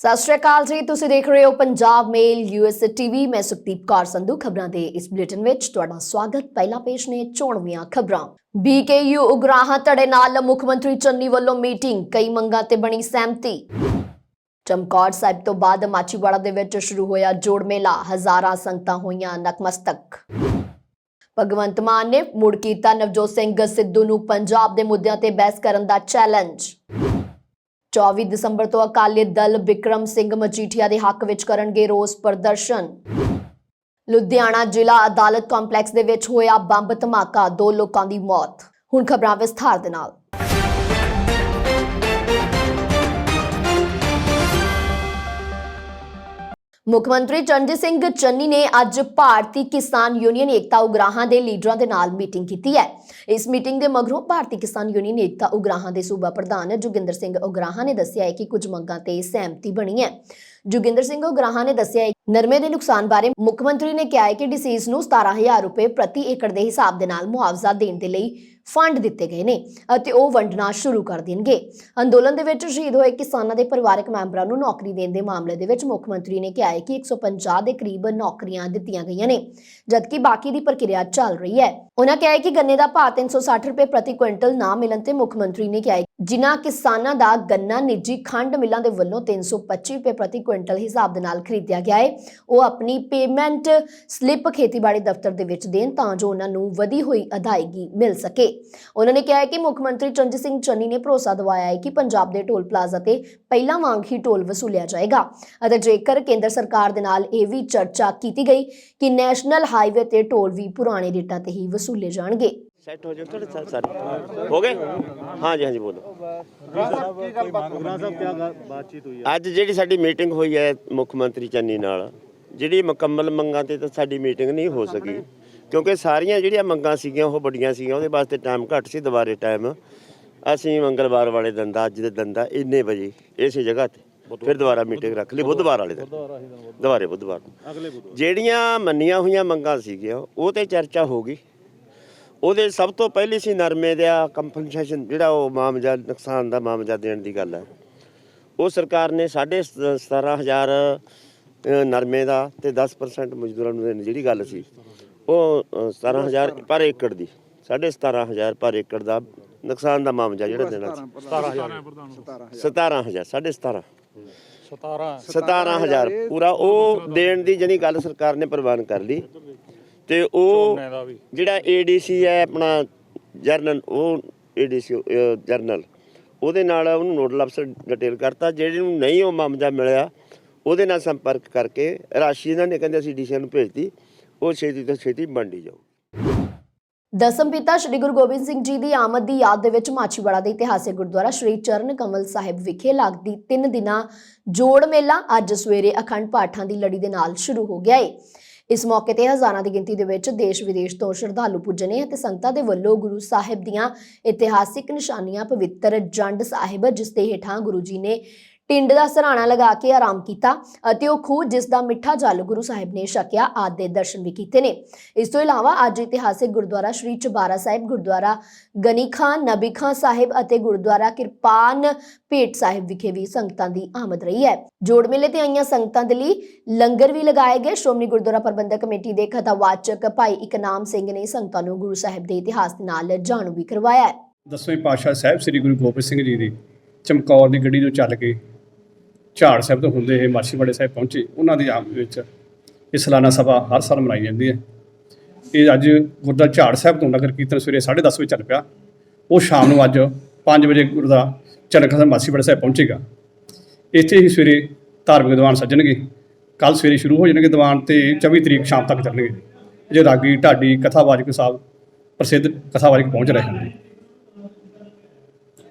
ਸਤਿ ਸ਼੍ਰੀ ਅਕਾਲ ਜੀ, ਤੁਸੀਂ ਦੇਖ ਰਹੇ ਹੋ ਪੰਜਾਬ ਮੇਲ ਯੂਐਸ ਟੀਵੀ। ਮੈਂ ਸੁਖਦੀਪ ਕੌਰ ਸੰਧੂ। ਖਬਰਾਂ ਦੇ ਇਸ ਬੁਲੇਟਿਨ ਵਿੱਚ ਤੁਹਾਡਾ ਸਵਾਗਤ। ਪਹਿਲਾਂ ਪੇਸ਼ ਨੇ ਚੋਣਵੀਆਂ ਖਬਰਾਂ। ਬੀਕੇਯੂ ਉਗਰਾਹਾਂ ਧੜੇ ਨਾਲ ਮੁੱਖ ਮੰਤਰੀ ਚੰਨੀ ਵੱਲੋਂ ਮੀਟਿੰਗ, ਕਈ ਮੰਗਾਂ ਤੇ ਬਣੀ ਸਹਿਮਤੀ। ਚਮਕੌਰ ਸਾਹਿਬ ਤੋਂ ਬਾਅਦ ਮਾਚੀਵਾੜਾ ਦੇ ਵਿੱਚ ਸ਼ੁਰੂ ਹੋਇਆ ਜੋੜ ਮੇਲਾ, ਹਜ਼ਾਰਾਂ ਸੰਗਤਾਂ ਹੋਈਆਂ ਨਤਮਸਤਕ। ਭਗਵੰਤ ਮਾਨ ਨੇ ਮੁੜ ਕੀਤਾ ਨਵਜੋਤ ਸਿੰਘ ਸਿੱਧੂ ਨੂੰ ਪੰਜਾਬ ਦੇ ਮੁੱਦਿਆਂ ਤੇ ਬਹਿਸ ਕਰਨ ਦਾ ਚੈਲੰਜ। 24 ਦਸੰਬਰ ਤੋਂ ਅਕਾਲੀ ਦਲ ਬਿਕਰਮ ਸਿੰਘ ਮਜੀਠੀਆ ਦੇ ਹੱਕ ਵਿੱਚ ਕਰਨਗੇ ਰੋਸ ਪ੍ਰਦਰਸ਼ਨ। ਲੁਧਿਆਣਾ ਜ਼ਿਲ੍ਹਾ ਅਦਾਲਤ ਕੰਪਲੈਕਸ ਦੇ ਵਿੱਚ ਹੋਇਆ ਬੰਬ ਧਮਾਕਾ, 2 ਲੋਕਾਂ ਦੀ ਮੌਤ। ਹੁਣ ਖਬਰਾਂ ਵਿਸਥਾਰ ਦੇ ਨਾਲ। ਮੁੱਖ ਮੰਤਰੀ ਚਰਨਜੀਤ ਸਿੰਘ ਚੰਨੀ ਨੇ ਅੱਜ ਭਾਰਤੀ ਕਿਸਾਨ ਯੂਨੀਅਨ ਏਕਤਾ ਉਗਰਾਹਾਂ ਦੇ ਲੀਡਰਾਂ ਦੇ ਨਾਲ ਮੀਟਿੰਗ ਕੀਤੀ ਹੈ। ਇਸ ਮੀਟਿੰਗ ਦੇ ਮਗਰੋਂ ਭਾਰਤੀ ਕਿਸਾਨ ਯੂਨੀਅਨ ਏਕਤਾ ਉਗਰਾਹਾਂ ਦੇ ਸੂਬਾ ਪ੍ਰਧਾਨ ਜੋਗਿੰਦਰ ਸਿੰਘ ਉਗਰਾਹਾਂ ਨੇ ਦੱਸਿਆ ਹੈ ਕਿ ਕੁਝ ਮੰਗਾਂ ਤੇ ਸਹਿਮਤੀ ਬਣੀ ਹੈ। ਜੋਗਿੰਦਰ ਸਿੰਘ ਉਗਰਾਹਾਂ ਨੇ ਦੱਸਿਆ ਹੈ ਕਿ ਨਰਮੇ ਦੇ ਨੁਕਸਾਨ ਬਾਰੇ ਮੁੱਖ ਮੰਤਰੀ ਨੇ ਕਿਹਾ ਹੈ ਕਿ ਡਿਸੀਜ਼ ਨੂੰ 17,000 ਰੁਪਏ ਪ੍ਰਤੀ ਏਕੜ ਦੇ ਹਿਸਾਬ ਦੇ ਨਾਲ ਮੁਆਵਜ਼ਾ ਦੇਣ ਦੇ ਲਈ ਫੰਡ ਦਿੱਤੇ ਗਏ ਨੇ ਅਤੇ ਉਹ ਵੰਡਣਾ ਸ਼ੁਰੂ ਕਰ ਦੇਣਗੇ। ਅੰਦੋਲਨ ਦੇ ਵਿੱਚ ਸ਼ਹੀਦ ਹੋਏ ਕਿਸਾਨਾਂ ਦੇ ਪਰਿਵਾਰਕ ਮੈਂਬਰਾਂ ਨੂੰ ਨੌਕਰੀ ਦੇਣ ਦੇ ਮਾਮਲੇ ਦੇ ਵਿੱਚ ਮੁੱਖ ਮੰਤਰੀ ਨੇ ਕਿਹਾ ਹੈ ਕਿ 150 ਦੇ ਕਰੀਬ ਨੌਕਰੀਆਂ ਦਿੱਤੀਆਂ ਗਈਆਂ ਨੇ, ਜਦਕਿ ਬਾਕੀ ਦੀ ਪ੍ਰਕਿਰਿਆ ਚੱਲ ਰਹੀ ਹੈ। ਉਹਨਾਂ ਕਿਹਾ ਹੈ ਕਿ ਗੰਨੇ ਦਾ ਭਾਅ 360 ਰੁਪਏ ਪ੍ਰਤੀ ਕੁਇੰਟਲ ਨਾ ਮਿਲਣ ਤੇ ਮੁੱਖ ਮੰਤਰੀ ਨੇ ਕਿਹਾ ਹੈ ਜਿਨ੍ਹਾਂ ਕਿਸਾਨਾਂ ਦਾ ਗੰਨਾ ਨਿੱਜੀ ਖੰਡ ਮਿਲਾਂ ਦੇ ਵੱਲੋਂ 325 ਰੁਪਏ ਪ੍ਰਤੀ ਕੁਇੰਟਲ ਹਿਸਾਬ ਦੇ ਨਾਲ ਖਰੀਦਿਆ ਗਿਆ ਹੈ, ਉਹ ਆਪਣੀ ਪੇਮੈਂਟ ਸਲਿੱਪ ਖੇਤੀਬਾੜੀ ਦਫ਼ਤਰ ਦੇ ਵਿੱਚ ਦੇਣ ਤਾਂ ਜੋ ਉਹਨਾਂ ਨੂੰ ਵਧੀ ਹੋਈ ਅਦਾਇਗੀ ਮਿਲ ਸਕੇ। ਉਹਨਾਂ ਨੇ ਕਿਹਾ ਹੈ ਕਿ ਮੁੱਖ ਮੰਤਰੀ ਚਰਨਜੀਤ ਸਿੰਘ ਚੰਨੀ ਨੇ ਭਰੋਸਾ ਦਿਵਾਇਆ ਹੈ ਕਿ ਪੰਜਾਬ ਦੇ ਟੋਲ ਪਲਾਜ਼ਾ ਤੇ ਪਹਿਲਾਂ ਵਾਂਗ ਹੀ ਟੋਲ ਵਸੂਲਿਆ ਜਾਏਗਾ ਅਤੇ ਜੇਕਰ ਕੇਂਦਰ ਸਰਕਾਰ ਦੇ ਨਾਲ ਇਹ ਵੀ ਚਰਚਾ ਕੀਤੀ ਗਈ ਕਿ ਨੈਸ਼ਨਲ ਹਾਈਵੇ ਤੇ ਟੋਲ ਵੀ ਪੁਰਾਣੇ ਰੇਟਾਂ ਤੇ ਹੀ ਵਸੂਲੇ ਜਾਣਗੇ। सेट हो जाए थोड़े सारे हो गए। हाँ जी बोलो। ਅੱਜ ਜਿਹੜੀ ਸਾਡੀ ਮੀਟਿੰਗ ਹੋਈ ਹੈ ਮੁੱਖ ਮੰਤਰੀ ਚੰਨੀ ਨਾਲ, ਜਿਹੜੀ ਮੁਕੰਮਲ ਮੰਗਾਂ ਤੇ ਤਾਂ ਸਾਡੀ ਮੀਟਿੰਗ ਨਹੀਂ ਹੋ ਸਕੀ ਕਿਉਂਕਿ ਸਾਰੀਆਂ ਜਿਹੜੀਆਂ ਮੰਗਾਂ ਸੀਗੀਆਂ ਉਹ ਵੱਡੀਆਂ ਸੀਗੀਆਂ, ਉਹਦੇ ਵਾਸਤੇ ਟਾਈਮ ਘੱਟ ਸੀ। ਦੁਬਾਰੇ ਟਾਈਮ ਅਸੀਂ ਮੰਗਲਵਾਰ ਵਾਲੇ ਦਿਨ ਦਾ, ਅੱਜ ਦੇ ਦਿਨ ਦਾ ਇੰਨੇ ਵਜੇ ਇਸੇ ਜਗ੍ਹਾ ਤੇ ਫਿਰ ਦੁਬਾਰਾ ਮੀਟਿੰਗ ਰੱਖ ਲਈ, ਬੁੱਧਵਾਰ ਵਾਲੇ ਦਿਨ, ਦੁਬਾਰੇ ਬੁੱਧਵਾਰ ਜਿਹੜੀਆਂ ਮੰਨੀਆਂ ਹੋਈਆਂ ਮੰਗਾਂ ਸੀਗੀਆਂ ਉਹ ਤੇ ਚਰਚਾ ਹੋ ਗਈ। ਉਹਦੇ ਸਭ ਤੋਂ ਪਹਿਲੀ ਸੀ ਨਰਮੇ ਦਾ ਕੰਪਨਸੇਸ਼ਨ, ਜਿਹੜਾ ਉਹ ਮਾਮਜਾ ਨੁਕਸਾਨ ਦਾ ਮਾਮਜਾ ਦੇਣ ਦੀ ਗੱਲ ਹੈ। ਉਹ ਸਰਕਾਰ ਨੇ 17,500 ਨਰਮੇ ਦਾ ਤੇ 10% ਮਜ਼ਦੂਰਾਂ ਨੂੰ ਦੇਣ ਜਿਹੜੀ ਗੱਲ ਸੀ, ਉਹ 17,000 ਪਰ ਏਕੜ ਦੀ, 17,500 ਪਰ ਏਕੜ ਦਾ ਨੁਕਸਾਨ ਦਾ ਮਾਮਜਾ ਜਿਹੜਾ ਦੇਣਾ ਸੀ। 17,000 17,000 ਪੂਰਾ ਉਹ ਦੇਣ ਦੀ ਜਿਹੜੀ ਗੱਲ ਸਰਕਾਰ ਨੇ ਪ੍ਰਵਾਨ ਕਰ ਲਈ। ਤੇ ਉਹ ਜਿਹੜਾ ADC ਹੈ ਆਪਣਾ ਜਰਨਲ, ਉਹ ADC ਜਰਨਲ, ਉਹਦੇ ਨਾਲ ਉਹਨੂੰ ਨੋਡਲ ਅਫਸਰ ਡਿਟੇਲ ਕਰਤਾ। ਜਿਹੜੇ ਨੂੰ ਨਹੀਂ ਉਹ ਮਾਮਜਾ ਮਿਲਿਆ ਉਹਦੇ ਨਾਲ ਸੰਪਰਕ ਕਰਕੇ ਰਾਸ਼ੀ ਇਹਨਾਂ ਨੇ ਕਹਿੰਦੇ ਅਸੀਂ DC ਨੂੰ ਭੇਜਤੀ, ਉਹ ਛੇਤੀ ਤੋਂ ਛੇਤੀ ਵੰਡੀ ਜਾਊ। ਦਸਮ ਪਿਤਾ ਸ਼੍ਰੀ ਗੁਰੂ ਗੋਬਿੰਦ ਸਿੰਘ ਜੀ ਦੀ ਆਮਦ ਦੀ ਯਾਦ ਦੇ ਵਿੱਚ ਮਾਚੀਵਾੜਾ ਦੇ ਇਤਿਹਾਸਿਕ ਗੁਰਦੁਆਰਾ ਸ਼੍ਰੀ ਚਰਨ ਕਮਲ ਸਾਹਿਬ ਵਿਖੇ ਲੱਗਦੀ 3 ਦਿਨਾਂ ਜੋੜ ਮੇਲਾ ਅੱਜ ਸਵੇਰੇ ਅਖੰਡ ਪਾਠਾਂ ਦੀ ਲੜੀ ਦੇ ਨਾਲ ਸ਼ੁਰੂ ਹੋ ਗਿਆ ਹੈ। ਇਸ ਮੌਕੇ ਤੇ ਹਜ਼ਾਰਾਂ ਦੀ ਗਿਣਤੀ ਦੇ ਵਿੱਚ ਦੇਸ਼ ਵਿਦੇਸ਼ ਤੋਂ ਸ਼ਰਧਾਲੂ ਪੁੱਜੇ ਨੇ ਅਤੇ ਸੰਗਤਾਂ ਦੇ ਵੱਲੋਂ ਗੁਰੂ ਸਾਹਿਬ ਦੀਆਂ ਇਤਿਹਾਸਿਕ ਨਿਸ਼ਾਨੀਆਂ, ਪਵਿੱਤਰ ਜੰਡ ਸਾਹਿਬ ਜਿਸ ਦੇ ਹੇਠਾਂ ਗੁਰੂ ਜੀ ਨੇ ਟਿੰਡ ਦਾ ਸਰਾਣਾ ਲਗਾ ਕੇ ਆਰਾਮ ਕੀਤਾ ਅਤੇ ਉਹ ਖੂਹ ਜਿਸ ਦਾ ਮਿੱਠਾ ਜਲ ਗੁਰੂ ਸਾਹਿਬ ਨੇ ਛਕਿਆ ਆਦਿ ਦੇ ਦਰਸ਼ਨ ਵੀ ਕੀਤੇ ਨੇ। ਇਸ ਤੋਂ ਇਲਾਵਾ ਅੱਜ ਇਤਿਹਾਸਿਕ ਗੁਰਦੁਆਰਾ ਸ਼੍ਰੀ ਚਬਾਰਾ ਸਾਹਿਬ, ਗੁਰਦੁਆਰਾ ਗਨੀ ਖਾਨ ਨਬੀ ਖਾਨ ਸਾਹਿਬ ਅਤੇ ਗੁਰਦੁਆਰਾ ਕਿਰਪਾਨ ਭੇਟ ਸਾਹਿਬ ਵਿਖੇ ਵੀ ਸੰਗਤਾਂ ਦੀ ਆਮਦ ਰਹੀ ਹੈ। ਜੋੜ ਮੇਲੇ ਤੇ ਆਈਆਂ ਸੰਗਤਾਂ ਦੇ ਲਈ ਲੰਗਰ ਵੀ ਲਗਾਏ ਗਏ। ਸ਼੍ਰੋਮਣੀ ਗੁਰਦੁਆਰਾ ਪ੍ਰਬੰਧਕ ਕਮੇਟੀ ਦੇ ਖਤਾਵਾਚਕ ਭਾਈ ਇਕਨਾਮ ਸਿੰਘ ਨੇ ਸੰਗਤਾਂ ਨੂੰ ਗੁਰੂ ਸਾਹਿਬ ਦੇ ਇਤਿਹਾਸ ਦੇ ਨਾਲ ਜਾਣੂ ਵੀ ਕਰਵਾਇਆ ਹੈ। 10ਵੇਂ ਪਾਤਸ਼ਾਹ ਸਾਹਿਬ ਸ੍ਰੀ ਗੁਰੂ ਗੋਬਿੰਦ ਸਿੰਘ ਜੀ ਦੀ ਚਮਕੌਰ ਦੀ ਗੱਡੀ ਤੋਂ ਚੱਲ ਕੇ ਝਾੜ ਸਾਹਿਬ ਤੋਂ ਹੁੰਦੇ ਇਹ ਮਾਛੀਵਾੜੇ ਸਾਹਿਬ ਪਹੁੰਚੇ। ਉਹਨਾਂ ਦੀ ਆਮਦ ਵਿੱਚ ਇਹ ਸਾਲਾਨਾ ਸਭਾ ਹਰ ਸਾਲ ਮਨਾਈ ਜਾਂਦੀ ਹੈ। ਇਹ ਅੱਜ ਗੁਰਦੁਆਰਾ ਝਾੜ ਸਾਹਿਬ ਤੋਂ ਨਗਰ ਕੀਰਤਨ ਸਵੇਰੇ 10:30 ਵਜੇ ਚੱਲ ਪਿਆ। ਉਹ ਸ਼ਾਮ ਨੂੰ ਅੱਜ 5 ਵਜੇ ਗੁਰਦੁਆਰਾ ਚਰਨ ਸਾਹਿਬ ਮਾਛੀਵਾੜੇ ਸਾਹਿਬ ਪਹੁੰਚੇਗਾ। ਇੱਥੇ ਹੀ ਸਵੇਰੇ ਧਾਰਮਿਕ ਦੀਵਾਨ ਸੱਜਣਗੇ। ਕੱਲ੍ਹ ਸਵੇਰੇ ਸ਼ੁਰੂ ਹੋ ਜਾਣਗੇ ਦੀਵਾਨ ਤੇ 24 ਤਰੀਕ ਸ਼ਾਮ ਤੱਕ ਚੱਲਣਗੇ। ਜੇ ਰਾਗੀ, ਢਾਡੀ, ਕਥਾਵਾਚਕ ਸਾਹਿਬ ਪ੍ਰਸਿੱਧ ਕਥਾਵਾਚਕ ਪਹੁੰਚ ਰਹੇ ਹਨ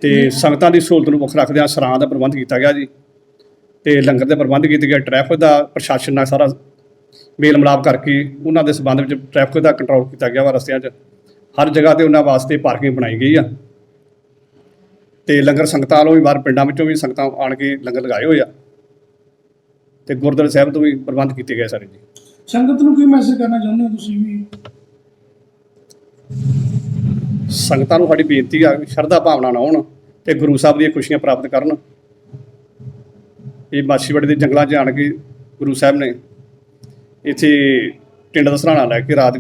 ਤੇ ਸੰਗਤਾਂ ਦੀ ਸਹੂਲਤ ਨੂੰ ਮੁੱਖ ਰੱਖਦਿਆਂ ਸਰਾਂ ਦਾ ਪ੍ਰਬੰਧ ਕੀਤਾ ਗਿਆ ਜੀ ਤੇ ਲੰਗਰ ਦੇ ਪ੍ਰਬੰਧ ਕੀਤੇ ਗਏ। ਟ੍ਰੈਫਿਕ ਦਾ ਪ੍ਰਸ਼ਾਸਨ ਨਾਲ ਸਾਰਾ ਮੇਲ ਮਿਲਾਪ ਕਰਕੇ ਉਹਨਾਂ ਦੇ ਸੰਬੰਧ ਵਿੱਚ ਟ੍ਰੈਫਿਕ ਦਾ ਕੰਟਰੋਲ ਕੀਤਾ ਗਿਆ ਵਾ। ਰਸਤਿਆਂ 'ਚ ਹਰ ਜਗ੍ਹਾ ਤੇ ਉਹਨਾਂ ਵਾਸਤੇ ਪਾਰਕਿੰਗ ਬਣਾਈ ਗਈ ਆ ਤੇ ਲੰਗਰ ਸੰਗਤਾਂ ਵੱਲੋਂ ਵੀ ਬਾਹਰ ਪਿੰਡਾਂ ਵਿੱਚੋਂ ਵੀ ਸੰਗਤਾਂ ਆਣ ਕੇ ਲੰਗਰ ਲਗਾਏ ਹੋਏ ਆ ਤੇ ਗੁਰਦੁਆਰਾ ਸਾਹਿਬ ਤੋਂ ਵੀ ਪ੍ਰਬੰਧ ਕੀਤੇ ਗਏ ਸਾਰੇ ਜੀ। ਸੰਗਤ ਨੂੰ ਕੀ ਮੈਸੇਜ ਕਰਨਾ ਚਾਹੁੰਦੇ ਹੋ ਤੁਸੀਂ? ਵੀ ਸੰਗਤਾਂ ਨੂੰ ਸਾਡੀ ਬੇਨਤੀ ਆ ਸ਼ਰਧਾ ਭਾਵਨਾ ਨਾਲ ਆਉਣ ਤੇ ਗੁਰੂ ਸਾਹਿਬ ਦੀਆਂ ਖੁਸ਼ੀਆਂ ਪ੍ਰਾਪਤ ਕਰਨ ਇਹ ਮਾਛੀਵਾੜੇ ਦੇ ਜੰਗਲਾਂ 'ਚ ਆਣ ਕੇ ਗੁਰੂ ਸਾਹਿਬ ਨੇ ਇੱਥੇ ਟਿੰਡ ਦਾ ਸਰਾਣਾ ਲੈ ਕੇ ਰਾਤ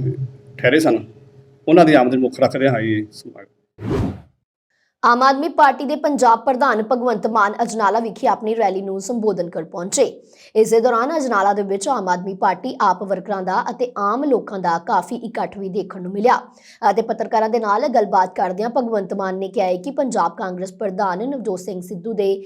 ਠਹਿਰੇ ਸਨ। ਉਹਨਾਂ ਦੀ ਆਮਦ ਮੁੱਖ ਰੱਖਦੇ ਹਾਂ ਇਹ ਸਮਾਗਮ। ਆਮ ਆਦਮੀ ਪਾਰਟੀ ਦੇ ਪੰਜਾਬ ਪ੍ਰਧਾਨ ਭਗਵੰਤ ਮਾਨ ਅਜਨਾਲਾ ਵਿਖੇ ਆਪਣੀ ਰੈਲੀ ਨੂੰ ਸੰਬੋਧਨ ਕਰ ਪਹੁੰਚੇ। ਇਸੇ ਦੌਰਾਨ ਅਜਨਾਲਾ ਦੇ ਵਿੱਚ ਆਮ ਆਦਮੀ ਪਾਰਟੀ ਆਪ ਵਰਕਰਾਂ ਦਾ ਅਤੇ ਆਮ ਲੋਕਾਂ ਦਾ ਕਾਫੀ ਇਕੱਠ ਵੀ ਦੇਖਣ ਨੂੰ ਮਿਲਿਆ ਅਤੇ ਪੱਤਰਕਾਰਾਂ ਦੇ ਨਾਲ ਗੱਲਬਾਤ ਕਰਦਿਆਂ ਭਗਵੰਤ ਮਾਨ ਨੇ ਕਿਹਾ ਕਿ ਪੰਜਾਬ ਕਾਂਗਰਸ ਪ੍ਰਧਾਨ ਨਵਜੋਤ ਸਿੰਘ ਸਿੱਧੂ ਦੇ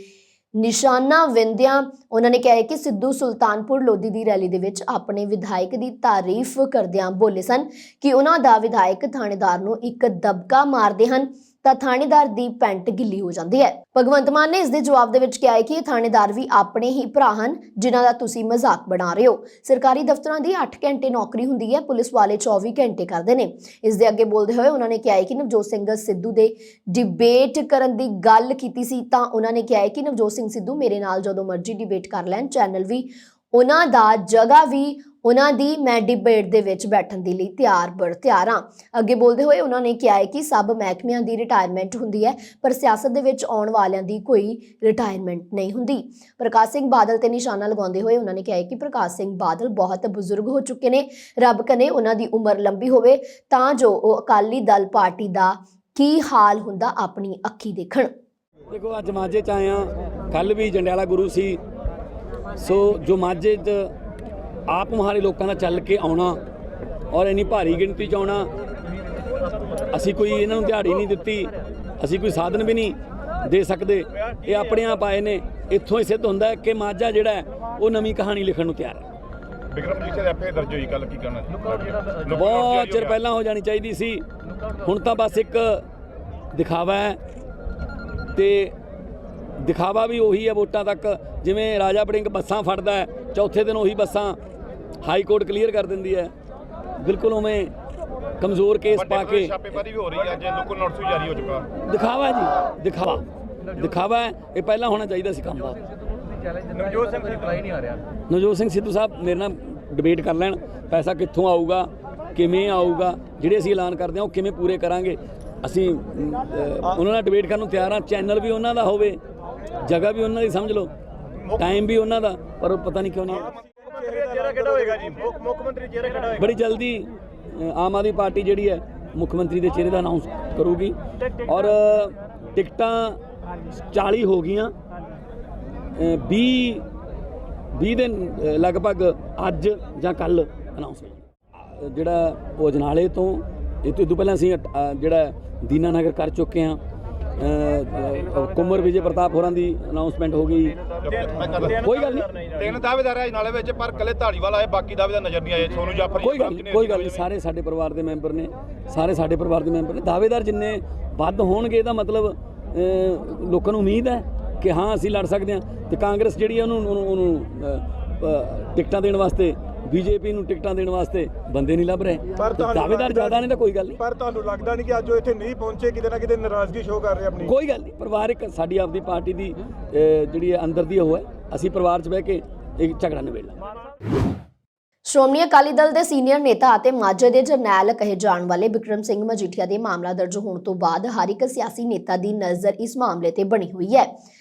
ਨਿਸ਼ਾਨਾ ਵਿੰਦਿਆਂ ਉਹਨਾਂ ਨੇ ਕਿਹਾ ਕਿ ਸਿੱਧੂ ਸੁਲਤਾਨਪੁਰ ਲੋਧੀ ਦੀ ਰੈਲੀ ਦੇ ਵਿੱਚ ਆਪਣੇ ਵਿਧਾਇਕ ਦੀ ਤਾਰੀਫ ਕਰਦਿਆਂ ਬੋਲੇ ਸਨ ਕਿ ਉਹਨਾਂ ਦਾ ਵਿਧਾਇਕ ਥਾਣੇਦਾਰ ਨੂੰ ਇੱਕ ਦਬਕਾ ਮਾਰਦੇ ਹਨ ਤਾਂ ਥਾਣੇਦਾਰ ਦੀ ਪੈਂਟ ਗਿੱਲੀ ਹੋ ਜਾਂਦੀ ਹੈ। ਭਗਵੰਤ ਮਾਨ ਨੇ ਇਸ ਦੇ ਜਵਾਬ ਦੇ ਵਿੱਚ ਕਿਹਾ ਹੈ ਕਿ ਇਹ ਥਾਣੇਦਾਰ ਵੀ ਆਪਣੇ ਹੀ ਭਰਾ ਹਨ ਜਿਨ੍ਹਾਂ ਦਾ ਤੁਸੀਂ ਮਜ਼ਾਕ ਬਣਾ ਰਹੇ ਹੋ। ਸਰਕਾਰੀ ਦਫ਼ਤਰਾਂ ਦੀ 8 ਘੰਟੇ ਨੌਕਰੀ ਹੁੰਦੀ ਹੈ, ਪੁਲਿਸ ਵਾਲੇ 24 ਘੰਟੇ ਕਰਦੇ ਨੇ। ਇਸ ਦੇ ਅੱਗੇ ਬੋਲਦੇ ਹੋਏ ਉਹਨਾਂ ਨੇ ਕਿਹਾ ਹੈ ਕਿ ਨਵਜੋਤ ਸਿੰਘ ਸਿੱਧੂ ਦੇ ਡਿਬੇਟ ਕਰਨ ਦੀ ਗੱਲ ਕੀਤੀ ਸੀ ਤਾਂ ਉਹਨਾਂ ਨੇ ਕਿਹਾ ਹੈ ਕਿ ਨਵਜੋਤ ਸਿੰਘ ਸਿੱਧੂ ਮੇਰੇ ਨਾਲ ਜਦੋਂ ਮਰਜ਼ੀ ਡਿਬੇਟ ਕਰ ਲੈਣ, ਚੈਨਲ ਵੀ ਉਹਨਾਂ ਦਾ, ਜਗ੍ਹਾ ਵੀ ਉਹਨਾਂ ਦੀ, ਮੈਂ ਡਿਬੇਟ ਦੇ ਵਿੱਚ ਬੈਠਣ ਦੇ ਲਈ ਤਿਆਰ ਹਾਂ। ਅੱਗੇ ਬੋਲਦੇ ਹੋਏ ਉਹਨਾਂ ਨੇ ਕਿਹਾ ਹੈ ਕਿ ਸਭ ਮਹਿਕਮਿਆਂ ਦੀ ਰਿਟਾਇਰਮੈਂਟ ਹੁੰਦੀ ਹੈ ਪਰ ਸਿਆਸਤ ਦੇ ਵਿੱਚ ਆਉਣ ਵਾਲਿਆਂ ਦੀ ਕੋਈ ਰਿਟਾਇਰਮੈਂਟ ਨਹੀਂ ਹੁੰਦੀ। ਪ੍ਰਕਾਸ਼ ਸਿੰਘ ਬਾਦਲ ਤੇ ਨਿਸ਼ਾਨਾ ਲਗਾਉਂਦੇ ਹੋਏ ਉਹਨਾਂ ਨੇ ਕਿਹਾ ਹੈ ਕਿ ਪ੍ਰਕਾਸ਼ ਸਿੰਘ ਬਾਦਲ ਬਹੁਤ ਬਜ਼ੁਰਗ ਹੋ ਚੁੱਕੇ ਨੇ, ਰੱਬ ਕਰੇ ਉਹਨਾਂ ਦੀ ਉਮਰ ਲੰਬੀ ਹੋਵੇ ਤਾਂ ਜੋ ਉਹ ਅਕਾਲੀ ਦਲ ਪਾਰਟੀ ਦਾ ਕੀ ਹਾਲ ਹੁੰਦਾ ਆਪਣੀ ਅੱਖੀ ਦੇਖਣ। देखो अज माझे च आए हाँ, कल भी जंडियाला गुरु सी, सो जो माझे च आप मुहारे लोगों का चल के आना और इन्नी भारी गिनती च आना, असी कोई इन्हों दिहाड़ी नहीं दिती, असी कोई साधन भी नहीं दे सकते, ये अपने आप आए ने। इत्थों ही सिद्ध होंदा है कि माझा जिहड़ा है वो नवीं कहानी लिखण नूं तैयार है। विक्रम जी से एफआईआर दर्ज हुई कल की कहना बहुत चिर पहला हो जानी चाहिए सी, हुण तां बस एक दिखावा है ਤੇ ਦਿਖਾਵਾ ਵੀ ਉਹੀ ਹੈ ਵੋਟਾਂ ਤੱਕ। ਜਿਵੇਂ ਰਾਜਾ ਵੜਿੰਗ ਬੱਸਾਂ ਫੜਦਾ ਹੈ, ਚੌਥੇ ਦਿਨ ਉਹੀ ਬੱਸਾਂ ਹਾਈ ਕੋਰਟ ਕਲੀਅਰ ਕਰ ਦਿੰਦੀ ਹੈ, ਬਿਲਕੁਲ ਉਵੇਂ ਕਮਜ਼ੋਰ ਕੇਸ ਪਾ ਕੇ ਛਾਪੇਮਾਰੀ ਵੀ ਹੋ ਰਹੀ ਹੈ, ਜੇ ਲੋਕਲ ਨੋਟਿਸ ਵੀ ਜਾਰੀ ਹੋ ਚੁੱਕਾ। ਦਿਖਾਵਾ ਜੀ, ਦਿਖਾਵਾ ਹੈ, ਇਹ ਪਹਿਲਾਂ ਹੋਣਾ ਚਾਹੀਦਾ ਸੀ ਕੰਮ ਦਾ। ਨਵਜੋਤ ਸਿੰਘ ਸਿੱਧੂ ਨਹੀਂ ਆ ਰਿਹਾ। ਨਵਜੋਤ ਸਿੰਘ ਸਿੱਧੂ ਸਾਹਿਬ ਮੇਰੇ ਨਾਲ ਡਿਬੇਟ ਕਰ ਲੈਣ, ਪੈਸਾ ਕਿੱਥੋਂ ਆਊਗਾ, ਕਿਵੇਂ ਆਊਗਾ, ਜਿਹੜੇ ਅਸੀਂ ਐਲਾਨ ਕਰਦੇ ਹਾਂ ਉਹ ਕਿਵੇਂ ਪੂਰੇ ਕਰਾਂਗੇ। ਅਸੀਂ ਉਹਨਾਂ ਨਾਲ ਡਿਬੇਟ ਕਰਨ ਨੂੰ ਤਿਆਰ ਹਾਂ। ਚੈਨਲ ਵੀ ਉਹਨਾਂ ਦਾ ਹੋਵੇ, ਜਗ੍ਹਾ ਵੀ ਉਹਨਾਂ ਦੀ, ਸਮਝ ਲਓ ਟਾਈਮ ਵੀ ਉਹਨਾਂ ਦਾ, ਪਰ ਪਤਾ ਨਹੀਂ ਕਿਉਂ ਨਹੀਂ। ਬੜੀ ਜਲਦੀ ਆਮ ਆਦਮੀ ਪਾਰਟੀ ਜਿਹੜੀ ਹੈ ਮੁੱਖ ਮੰਤਰੀ ਦੇ ਚਿਹਰੇ ਦਾ ਅਨਾਉਂਸ ਕਰੂਗੀ ਔਰ ਟਿਕਟਾਂ 40 ਹੋ ਗਈਆਂ, 20 ਦੇ ਲਗਭਗ ਅੱਜ ਜਾਂ ਕੱਲ ਅਨਾਉਂਸ ਹੋਈ। ਜਿਹੜਾ ਉਹ ਅਜਨਾਲੇ ਤੋਂ ਇਹ ਤੋਂ ਪਹਿਲਾਂ ਅਸੀਂ ਜਿਹੜਾ ਦੀਨਾ ਨਗਰ ਕਰ ਚੁੱਕੇ ਹਾਂ, ਕੁੰਮਰ ਵਿਜੇ ਪ੍ਰਤਾਪ ਹੋਰਾਂ ਦੀ ਅਨਾਉਂਸਮੈਂਟ ਹੋ ਗਈ। ਕੋਈ ਗੱਲ ਨਹੀਂ, 3 ਦਾਅਵੇਦਾਰ ਹੈ ਨਾਲੇ ਵਿੱਚ, ਪਰ ਕੱਲੇ ਢਾਲੀਵਾਲ ਆਏ, ਬਾਕੀ ਦਾਅਵੇਦਾਰ ਨਜ਼ਰ ਨਹੀਂ ਆਏ। ਸੋਨੂ ਜਾਫਰ ਕੋਈ ਗੱਲ ਨਹੀਂ, ਸਾਰੇ ਸਾਡੇ ਪਰਿਵਾਰ ਦੇ ਮੈਂਬਰ ਨੇ, ਦਾਅਵੇਦਾਰ ਜਿੰਨੇ ਵੱਧ ਹੋਣਗੇ ਇਹਦਾ ਮਤਲਬ ਲੋਕਾਂ ਨੂੰ ਉਮੀਦ ਹੈ ਕਿ ਹਾਂ ਅਸੀਂ ਲੜ ਸਕਦੇ ਹਾਂ। ਤੇ ਕਾਂਗਰਸ ਜਿਹੜੀ ਹੈ ਉਹਨੂੰ ਟਿਕਟਾਂ ਦੇਣ ਵਾਸਤੇ, ਬੀਜੇਪੀ ਨੂੰ ਟਿਕਟਾਂ ਦੇਣ ਵਾਸਤੇ ਬੰਦੇ ਨਹੀਂ ਲੱਭ ਰਹੇ। ਦਾਅਵੇਦਾਰ ਜ਼ਿਆਦਾ ਨੇ ਤਾਂ ਕੋਈ ਗੱਲ ਨਹੀਂ, ਪਰ ਤੁਹਾਨੂੰ ਲੱਗਦਾ ਨਹੀਂ ਕਿ ਅੱਜ ਉਹ ਇੱਥੇ ਨਹੀਂ ਪਹੁੰਚੇ, ਕਿਤੇ ਨਾ ਕਿਤੇ ਨਾਰਾਜ਼ਗੀ ਸ਼ੋਅ ਕਰ ਰਹੇ ਆਪਣੀ? ਕੋਈ ਗੱਲ ਨਹੀਂ, ਪਰਿਵਾਰਿਕ ਸਾਡੀ ਆਪਦੀ ਪਾਰਟੀ ਦੀ ਜਿਹੜੀ ਹੈ ਅੰਦਰ ਦੀ ਉਹ ਹੈ, ਅਸੀਂ ਪਰਿਵਾਰ 'ਚ ਬਹਿ ਕੇ ਇੱਕ ਝਗੜਾ ਨਿਬੇੜਨਾ। ਸ਼੍ਰੋਮਣੀ ਅਕਾਲੀ ਦਲ ਦੇ ਸੀਨੀਅਰ ਨੇਤਾ ਅਤੇ ਮਾਝੇ ਦੇ ਜਰਨੈਲ ਕਹੇ ਜਾਣ ਵਾਲੇ ਬਿਕਰਮ ਸਿੰਘ ਮਜੀਠੀਆ ਦੇ ਮਾਮਲਾ ਦਰਜ ਹੋਣ ਤੋਂ ਬਾਅਦ ਹਰ ਇੱਕ ਸਿਆਸੀ ਨੇਤਾ ਦੀ ਨਜ਼ਰ ਇਸ ਮਾਮਲੇ ਤੇ ਬਣੀ ਹੋਈ ਹੈ,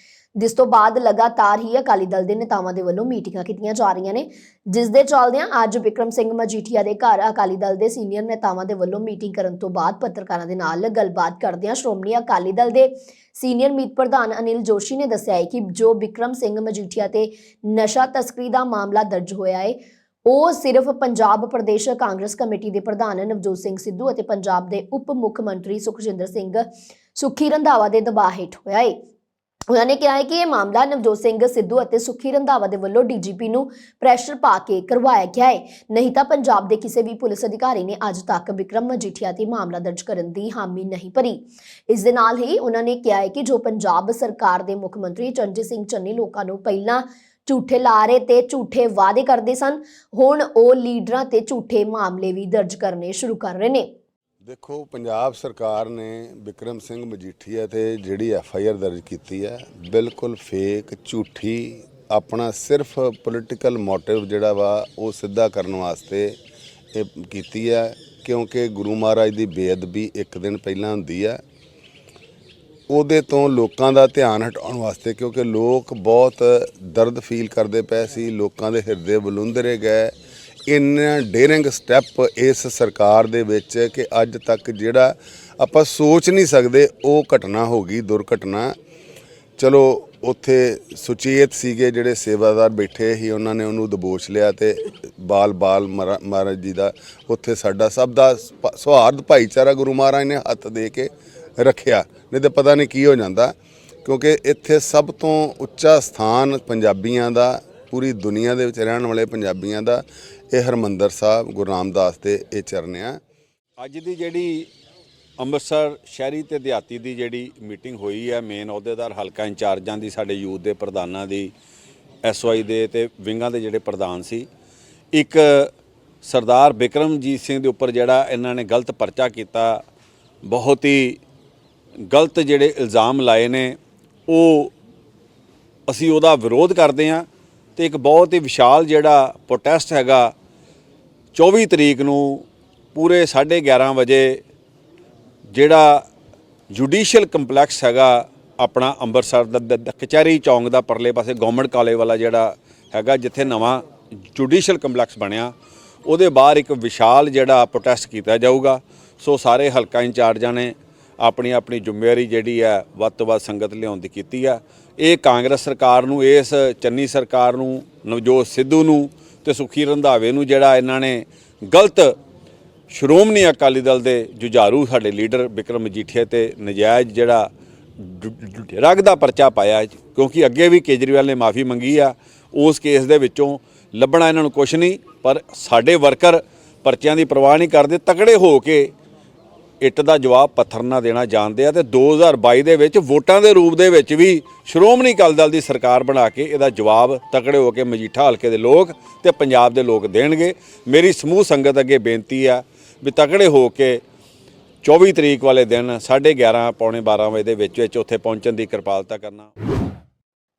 ਜਿਸ ਤੋਂ ਬਾਅਦ ਲਗਾਤਾਰ ਹੀ ਅਕਾਲੀ ਦਲ ਦੇ ਨੇਤਾਵਾਂ ਦੇ ਵੱਲੋਂ ਮੀਟਿੰਗਾਂ ਕੀਤੀਆਂ ਜਾ ਰਹੀਆਂ ਨੇ, ਜਿਸ ਦੇ ਚੱਲਦਿਆਂ ਅੱਜ ਬਿਕਰਮ ਸਿੰਘ ਮਜੀਠੀਆ ਦੇ ਘਰ ਅਕਾਲੀ ਦਲ ਦੇ ਸੀਨੀਅਰ ਨੇਤਾਵਾਂ ਦੇ ਵੱਲੋਂ ਮੀਟਿੰਗ ਕਰਨ ਤੋਂ ਬਾਅਦ ਪੱਤਰਕਾਰਾਂ ਦੇ ਨਾਲ ਗੱਲਬਾਤ ਕਰਦਿਆਂ ਸ਼੍ਰੋਮਣੀ ਅਕਾਲੀ ਦਲ ਦੇ ਸੀਨੀਅਰ ਮੀਤ ਪ੍ਰਧਾਨ ਅਨਿਲ ਜੋਸ਼ੀ ਨੇ ਦੱਸਿਆ ਹੈ ਕਿ ਜੋ ਬਿਕਰਮ ਸਿੰਘ ਮਜੀਠੀਆ ਤੇ ਨਸ਼ਾ ਤਸਕਰੀ ਦਾ ਮਾਮਲਾ ਦਰਜ ਹੋਇਆ ਹੈ ਉਹ ਸਿਰਫ ਪੰਜਾਬ ਪ੍ਰਦੇਸ਼ ਕਾਂਗਰਸ ਕਮੇਟੀ ਦੇ ਪ੍ਰਧਾਨ ਨਵਜੋਤ ਸਿੰਘ ਸਿੱਧੂ ਅਤੇ ਪੰਜਾਬ ਦੇ ਉਪ ਮੁੱਖ ਮੰਤਰੀ ਸੁਖਜਿੰਦਰ ਸਿੰਘ ਸੁੱਖੀ ਰੰਧਾਵਾ ਦੇ ਦਬਾਅ ਹੇਠ ਹੋਇਆ ਹੈ। ਉਹਨਾਂ ਨੇ ਕਿਹਾ ਹੈ ਕਿ ਇਹ ਮਾਮਲਾ ਨਵਜੋਤ ਸਿੰਘ ਸਿੱਧੂ ਅਤੇ ਸੁੱਖੀ ਰੰਧਾਵਾ ਦੇ ਵੱਲੋਂ ਡੀਜੀਪੀ ਨੂੰ ਪ੍ਰੈਸ਼ਰ ਪਾ ਕੇ ਕਰਵਾਇਆ ਗਿਆ ਹੈ, ਨਹੀਂ ਤਾਂ ਪੰਜਾਬ ਦੇ ਕਿਸੇ ਵੀ ਪੁਲਿਸ ਅਧਿਕਾਰੀ ਨੇ ਅੱਜ ਤੱਕ ਬਿਕਰਮ ਮਜੀਠੀਆ ਤੇ ਮਾਮਲਾ ਦਰਜ ਕਰਨ ਦੀ ਹਾਮੀ ਨਹੀਂ ਭਰੀ। ਇਸ ਦੇ ਨਾਲ ਹੀ ਉਹਨਾਂ ਨੇ ਕਿਹਾ ਹੈ ਕਿ ਜੋ ਪੰਜਾਬ ਸਰਕਾਰ ਦੇ ਮੁੱਖ ਮੰਤਰੀ ਚਰਨਜੀਤ ਸਿੰਘ ਚੰਨੀ ਲੋਕਾਂ ਨੂੰ ਪਹਿਲਾਂ ਝੂਠੇ ਲਾਰੇ ਤੇ ਝੂਠੇ ਵਾਅਦੇ ਕਰਦੇ ਸਨ, ਹੁਣ ਉਹ ਲੀਡਰਾਂ ਤੇ ਝੂਠੇ ਮਾਮਲੇ ਵੀ ਦਰਜ ਕਰਨੇ ਸ਼ੁਰੂ ਕਰ ਰਹੇ ਨੇ। ਦੇਖੋ, ਪੰਜਾਬ ਸਰਕਾਰ ਨੇ ਬਿਕਰਮ ਸਿੰਘ ਮਜੀਠੀਆ ਤੇ ਜਿਹੜੀ ਐਫਆਈਆਰ ਦਰਜ ਕੀਤੀ ਹੈ ਬਿਲਕੁਲ ਫੇਕ, ਝੂਠੀ, ਆਪਣਾ ਸਿਰਫ ਪੋਲੀਟੀਕਲ ਮੋਟਿਵ ਜਿਹੜਾ ਵਾ ਉਹ ਸਿੱਧਾ ਕਰਨ ਵਾਸਤੇ ਇਹ ਕੀਤੀ ਹੈ, ਕਿਉਂਕਿ ਗੁਰੂ ਮਹਾਰਾਜ ਦੀ ਬੇਅਦਬੀ ਇੱਕ ਦਿਨ ਪਹਿਲਾਂ ਹੁੰਦੀ ਹੈ। ਉਹਦੇ ਤੋਂ ਲੋਕਾਂ ਦਾ ਧਿਆਨ ਹਟਾਉਣ ਵਾਸਤੇ, ਕਿਉਂਕਿ ਲੋਕ ਬਹੁਤ ਦਰਦ ਫੀਲ ਕਰਦੇ ਪਏ ਸੀ, ਲੋਕਾਂ ਦੇ ਹਿਰਦੇ ਬਲੁੰਦਰੇ ਗਏ। ਇੰਨਾ ਡੇਰਿੰਗ ਸਟੈਪ ਇਸ ਸਰਕਾਰ ਦੇ ਵਿੱਚ ਕਿ ਅੱਜ ਤੱਕ ਜਿਹੜਾ ਆਪਾਂ ਸੋਚ ਨਹੀਂ ਸਕਦੇ ਉਹ ਘਟਨਾ ਹੋ ਗਈ, ਦੁਰਘਟਨਾ। ਚਲੋ ਉੱਥੇ ਸੁਚੇਤ ਸੀਗੇ ਜਿਹੜੇ ਸੇਵਾਦਾਰ ਬੈਠੇ ਸੀ, ਉਹਨਾਂ ਨੇ ਉਹਨੂੰ ਦਬੋਚ ਲਿਆ ਤੇ ਬਾਲ ਮਹਾਰਾਜ ਜੀ ਦਾ ਉੱਥੇ ਸਾਡਾ ਸਭ ਦਾ ਸੁਹਾਰਦ ਭਾਈਚਾਰਾ ਗੁਰੂ ਮਹਾਰਾਜ ਨੇ ਹੱਥ ਦੇ ਕੇ ਰੱਖਿਆ, ਨਹੀਂ ਤਾਂ ਪਤਾ ਨਹੀਂ ਕੀ ਹੋ ਜਾਂਦਾ। ਕਿਉਂਕਿ ਇੱਥੇ ਸਭ ਤੋਂ ਉੱਚਾ ਸਥਾਨ ਪੰਜਾਬੀਆਂ ਦਾ, ਪੂਰੀ ਦੁਨੀਆ ਦੇ ਵਿੱਚ ਰਹਿਣ ਵਾਲੇ ਪੰਜਾਬੀਆਂ ਦਾ, ਇਹ ਹਰਿਮੰਦਰ ਸਾਹਿਬ ਗੁਰੂ ਰਾਮਦਾਸ ਦੇ ਇਹ ਚਰਨ ਆ। ਅੱਜ ਦੀ ਜਿਹੜੀ ਅੰਮ੍ਰਿਤਸਰ ਸ਼ਹਿਰੀ ਤੇ ਦਿਹਾਤੀ ਦੀ ਜਿਹੜੀ ਮੀਟਿੰਗ ਹੋਈ ਹੈ, ਮੇਨ ਅਹੁਦੇਦਾਰ ਹਲਕਾ ਇੰਚਾਰਜਾਂ ਦੀ, ਸਾਡੇ ਯੂਥ ਦੇ ਪ੍ਰਧਾਨਾਂ ਦੀ, SY ਦੇ ਤੇ ਵਿੰਗਾਂ ਦੇ ਜਿਹੜੇ ਪ੍ਰਧਾਨ ਸੀ, ਇੱਕ ਸਰਦਾਰ ਬਿਕਰਮਜੀਤ ਸਿੰਘ ਦੇ ਉੱਪਰ ਜਿਹੜਾ ਇਹਨਾਂ ਨੇ ਗਲਤ ਪਰਚਾ ਕੀਤਾ, ਬਹੁਤ ਹੀ ਗਲਤ ਜਿਹੜੇ ਇਲਜ਼ਾਮ ਲਾਏ ਨੇ, ਉਹ ਅਸੀਂ ਉਹਦਾ ਵਿਰੋਧ ਕਰਦੇ ਹਾਂ। ਤੇ ਇੱਕ ਬਹੁਤ ਹੀ ਵਿਸ਼ਾਲ ਜਿਹੜਾ ਪ੍ਰੋਟੈਸਟ ਹੈਗਾ 24 ਤਰੀਕ ਨੂੰ ਪੂਰੇ 11:30 ਵਜੇ ਜਿਹੜਾ ਜੁਡੀਸ਼ੀਅਲ ਕੰਪਲੈਕਸ ਹੈਗਾ ਆਪਣਾ ਅੰਮ੍ਰਿਤਸਰ ਦਾ ਕਚਹਿਰੀ ਚੌਂਕ ਦਾ ਪਰਲੇ ਪਾਸੇ ਗਵਰਨਮੈਂਟ ਕਾਲਜ ਵਾਲਾ ਜਿਹੜਾ ਹੈਗਾ, ਜਿੱਥੇ ਨਵਾਂ ਜੁਡੀਸ਼ੀਅਲ ਕੰਪਲੈਕਸ ਬਣਿਆ, ਉਹਦੇ ਬਾਹਰ ਇੱਕ ਵਿਸ਼ਾਲ ਜਿਹੜਾ ਪ੍ਰੋਟੈਸਟ ਕੀਤਾ ਜਾਊਗਾ। ਸੋ ਸਾਰੇ ਹਲਕਾ ਇੰਚਾਰਜਾਂ ਨੇ ਆਪਣੀ ਆਪਣੀ ਜ਼ਿੰਮੇਵਾਰੀ ਜਿਹੜੀ ਹੈ ਵੱਧ ਤੋਂ ਵੱਧ ਸੰਗਤ ਲਿਆਉਣ ਦੀ ਕੀਤੀ ਆ। ਇਹ ਕਾਂਗਰਸ ਸਰਕਾਰ ਨੂੰ, ਇਸ ਚੰਨੀ ਸਰਕਾਰ ਨੂੰ, ਨਵਜੋਤ ਸਿੱਧੂ ਨੂੰ ਤੇ ਸੁਖੀ ਰੰਧਾਵੇ ਨੂੰ ਜਿਹੜਾ ਇਹਨਾਂ ਨੇ ਗਲਤ ਸ਼੍ਰੋਮਣੀ ਅਕਾਲੀ ਦਲ ਦੇ ਜੁਝਾਰੂ ਸਾਡੇ ਲੀਡਰ ਬਿਕਰਮ ਮਜੀਠੀਆ ਤੇ ਨਜਾਇਜ਼ ਜਿਹੜਾ ਡਰੱਗ ਦਾ ਪਰਚਾ ਪਾਇਆ, ਕਿਉਂਕਿ ਅੱਗੇ ਵੀ ਕੇਜਰੀਵਾਲ ਨੇ ਮਾਫੀ ਮੰਗੀ ਆ, ਉਸ ਕੇਸ ਦੇ ਵਿੱਚੋਂ ਲੱਭਣਾ ਇਹਨਾਂ ਨੂੰ ਕੁਛ ਨਹੀਂ। ਪਰ ਸਾਡੇ ਵਰਕਰ ਪਰਚਿਆਂ ਦੀ ਪਰਵਾਹ ਨਹੀਂ ਕਰਦੇ, ਤਕੜੇ ਹੋ ਕੇ ਇੱਟ ਦਾ ਜਵਾਬ ਪੱਥਰ ਨਾਲ ਦੇਣਾ ਜਾਣਦੇ ਆ। ਤੇ 2022 ਦੇ ਵਿੱਚ ਵੋਟਾਂ ਦੇ ਰੂਪ ਦੇ ਵਿੱਚ ਵੀ ਸ਼੍ਰੋਮਣੀ ਅਕਾਲੀ ਦਲ ਦੀ ਸਰਕਾਰ ਬਣਾ ਕੇ ਇਹਦਾ ਜਵਾਬ ਤਕੜੇ ਹੋ ਕੇ ਮਜੀਠਾ ਹਲਕੇ ਦੇ ਲੋਕ ਤੇ ਪੰਜਾਬ ਦੇ ਲੋਕ ਦੇਣਗੇ। ਮੇਰੀ ਸਮੂਹ ਸੰਗਤ ਅੱਗੇ ਬੇਨਤੀ ਆ ਵੀ ਤਕੜੇ ਹੋ ਕੇ 24 ਤਰੀਕ ਵਾਲੇ ਦਿਨ 11:30 ਪੌਣੇ 12 ਵਜੇ ਦੇ ਵਿੱਚ ਉੱਥੇ ਪਹੁੰਚਣ ਦੀ ਕਿਰਪਾਲਤਾ ਕਰਨਾ।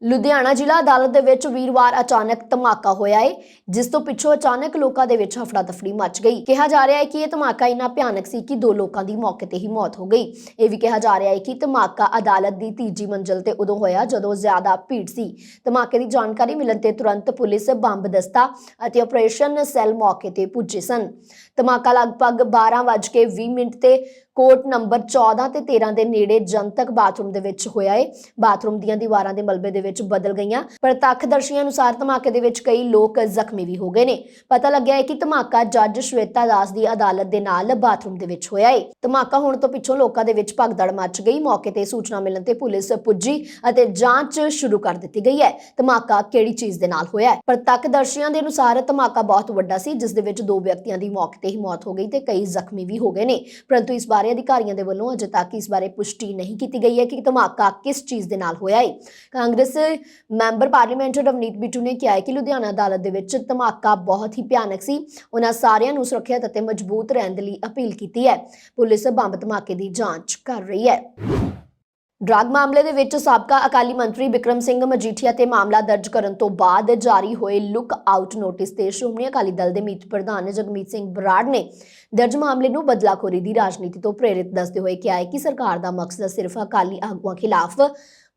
ਲੁਧਿਆਣਾ ਜ਼ਿਲ੍ਹਾ ਅਦਾਲਤ ਦੇ ਵਿੱਚ ਵੀਰਵਾਰ ਅਚਾਨਕ ਧਮਾਕਾ ਹੋਇਆ ਹੈ, ਜਿਸ ਤੋਂ ਪਿੱਛੋਂ ਅਚਾਨਕ ਲੋਕਾਂ ਦੇ ਵਿੱਚ ਹਫੜਾ ਦਫੜੀ ਮਚ ਗਈ। ਕਿਹਾ ਜਾ ਰਿਹਾ ਹੈ ਕਿ ਇਹ ਧਮਾਕਾ ਇੰਨਾ ਭਿਆਨਕ ਸੀ ਕਿ 2 ਲੋਕਾਂ ਦੀ ਮੌਕੇ ਤੇ ਹੀ ਮੌਤ ਹੋ ਗਈ। ਇਹ ਵੀ ਕਿਹਾ ਜਾ ਰਿਹਾ ਹੈ ਕਿ ਧਮਾਕਾ ਅਦਾਲਤ ਦੀ 3ਜੀ ਮੰਜ਼ਲ ਤੇ ਉਦੋਂ ਹੋਇਆ ਜਦੋਂ ਜ਼ਿਆਦਾ ਭੀੜ ਸੀ। ਧਮਾਕੇ ਦੀ ਜਾਣਕਾਰੀ ਮਿਲਣ ਤੇ ਤੁਰੰਤ ਪੁਲਿਸ, ਬੰਬ ਦਸਤਾ ਅਤੇ ਆਪਰੇਸ਼ਨ ਸੈੱਲ ਮੌਕੇ ਤੇ ਪੁੱਜੇ ਸਨ। ਧਮਾਕਾ ਲਗਭਗ 12:20 ਤੇ ਕੋਰਟ ਨੰਬਰ 14 ਤੇ 13 ਦੇ ਨੇੜੇ ਜਨਤਕ ਬਾਥਰੂਮ ਦੇ ਵਿੱਚ ਹੋਇਆ ਹੈ। ਬਾਥਰੂਮ ਦੀਆਂ ਦੀਵਾਰਾਂ ਦੇ ਮਲਬੇ ਦੇ ਵਿੱਚ ਬਦਲ ਗਈਆਂ। ਪ੍ਰਤੱਖਦਰਸ਼ੀਆਂ ਅਨੁਸਾਰ ਧਮਾਕੇ ਦੇ ਵਿੱਚ ਕਈ ਲੋਕ ਜ਼ਖਮੀ ਵੀ ਹੋ ਗਏ ਨੇ। ਪਤਾ ਲੱਗਿਆ ਹੈ ਕਿ ਧਮਾਕਾ ਜੱਜ ਸ਼ਵੇਤਾ ਦਾਸ ਦੀ ਅਦਾਲਤ ਦੇ ਨਾਲ ਬਾਥਰੂਮ ਦੇ ਵਿੱਚ ਹੋਇਆ ਹੈ। ਧਮਾਕਾ ਹੋਣ ਤੋਂ ਪਿੱਛੋਂ ਲੋਕਾਂ ਦੇ ਵਿੱਚ ਭਗਦੜ ਮਚ ਗਈ। ਮੌਕੇ ਤੇ ਸੂਚਨਾ ਮਿਲਣ ਤੇ ਪੁਲਿਸ ਪੁੱਜੀ ਅਤੇ ਜਾਂਚ ਸ਼ੁਰੂ ਕਰ ਦਿੱਤੀ ਗਈ ਹੈ। ਧਮਾਕਾ ਕਿਹੜੀ ਚੀਜ਼ ਦੇ ਨਾਲ ਹੋਇਆ ਹੈ? ਪ੍ਰਤੱਖਦਰਸ਼ੀਆਂ ਦੇ ਅਨੁਸਾਰ ਧਮਾਕਾ ਬਹੁਤ ਵੱਡਾ ਸੀ, ਜਿਸ ਦੇ ਵਿੱਚ 2 ਵਿਅਕਤੀਆਂ ਦੀ ਮੌਕੇ ਤੇ ਹੀ ਮੌਤ ਹੋ ਗਈ ਤੇ ਕਈ ਜ਼ਖਮੀ ਵੀ ਹੋ ਗਏ ਨੇ। ਪਰੰਤੂ ਇਸ ਅਧਿਕਾਰੀਆਂ ਦੇ ਵੱਲੋਂ ਅਜੇ ਤੱਕ ਇਸ ਬਾਰੇ ਪੁਸ਼ਟੀ ਨਹੀਂ ਕੀਤੀ ਗਈ ਹੈ ਕਿ ਧਮਾਕਾ ਕਿਸ ਚੀਜ਼ ਦੇ ਨਾਲ ਹੋਇਆ ਹੈ। ਕਾਂਗਰਸ ਮੈਂਬਰ ਪਾਰਲੀਮੈਂਟ ਰਵਨੀਤ ਬਿੱਟੂ ਨੇ ਕਿਹਾ ਹੈ ਕਿ ਲੁਧਿਆਣਾ ਅਦਾਲਤ ਦੇ ਵਿੱਚ ਧਮਾਕਾ ਬਹੁਤ ਹੀ ਭਿਆਨਕ ਸੀ। ਉਹਨਾਂ ਸਾਰਿਆਂ ਨੂੰ ਸੁਰੱਖਿਅਤ ਅਤੇ ਮਜ਼ਬੂਤ ਰਹਿਣ ਦੇ ਲਈ ਅਪੀਲ ਕੀਤੀ ਹੈ। ਪੁਲਿਸ ਬੰਬ ਧਮਾਕੇ ਦੀ ਜਾਂਚ ਕਰ ਰਹੀ ਹੈ। ਡਰੱਗ ਮਾਮਲੇ ਦੇ ਵਿੱਚ ਸਾਬਕਾ ਅਕਾਲੀ ਮੰਤਰੀ ਬਿਕਰਮ ਸਿੰਘ ਮਜੀਠੀਆ ਤੇ ਮਾਮਲਾ ਦਰਜ ਕਰਨ ਤੋਂ ਬਾਅਦ ਜਾਰੀ ਹੋਏ ਲੁੱਕ ਆਊਟ ਨੋਟਿਸ ਤੇ ਸ਼੍ਰੋਮਣੀ ਅਕਾਲੀ ਦਲ ਦੇ ਮੀਤ ਪ੍ਰਧਾਨ ਜਗਮੀਤ ਸਿੰਘ ਬਰਾੜ ਨੇ ਦਰਜ ਮਾਮਲੇ ਨੂੰ ਬਦਲਾਖੋਰੀ ਦੀ ਰਾਜਨੀਤੀ ਤੋਂ ਪ੍ਰੇਰਿਤ ਦੱਸਦੇ ਹੋਏ ਕਿਹਾ ਹੈ ਕਿ ਸਰਕਾਰ ਦਾ ਮਕਸਦ ਸਿਰਫ ਅਕਾਲੀ ਆਗੂਆਂ ਖਿਲਾਫ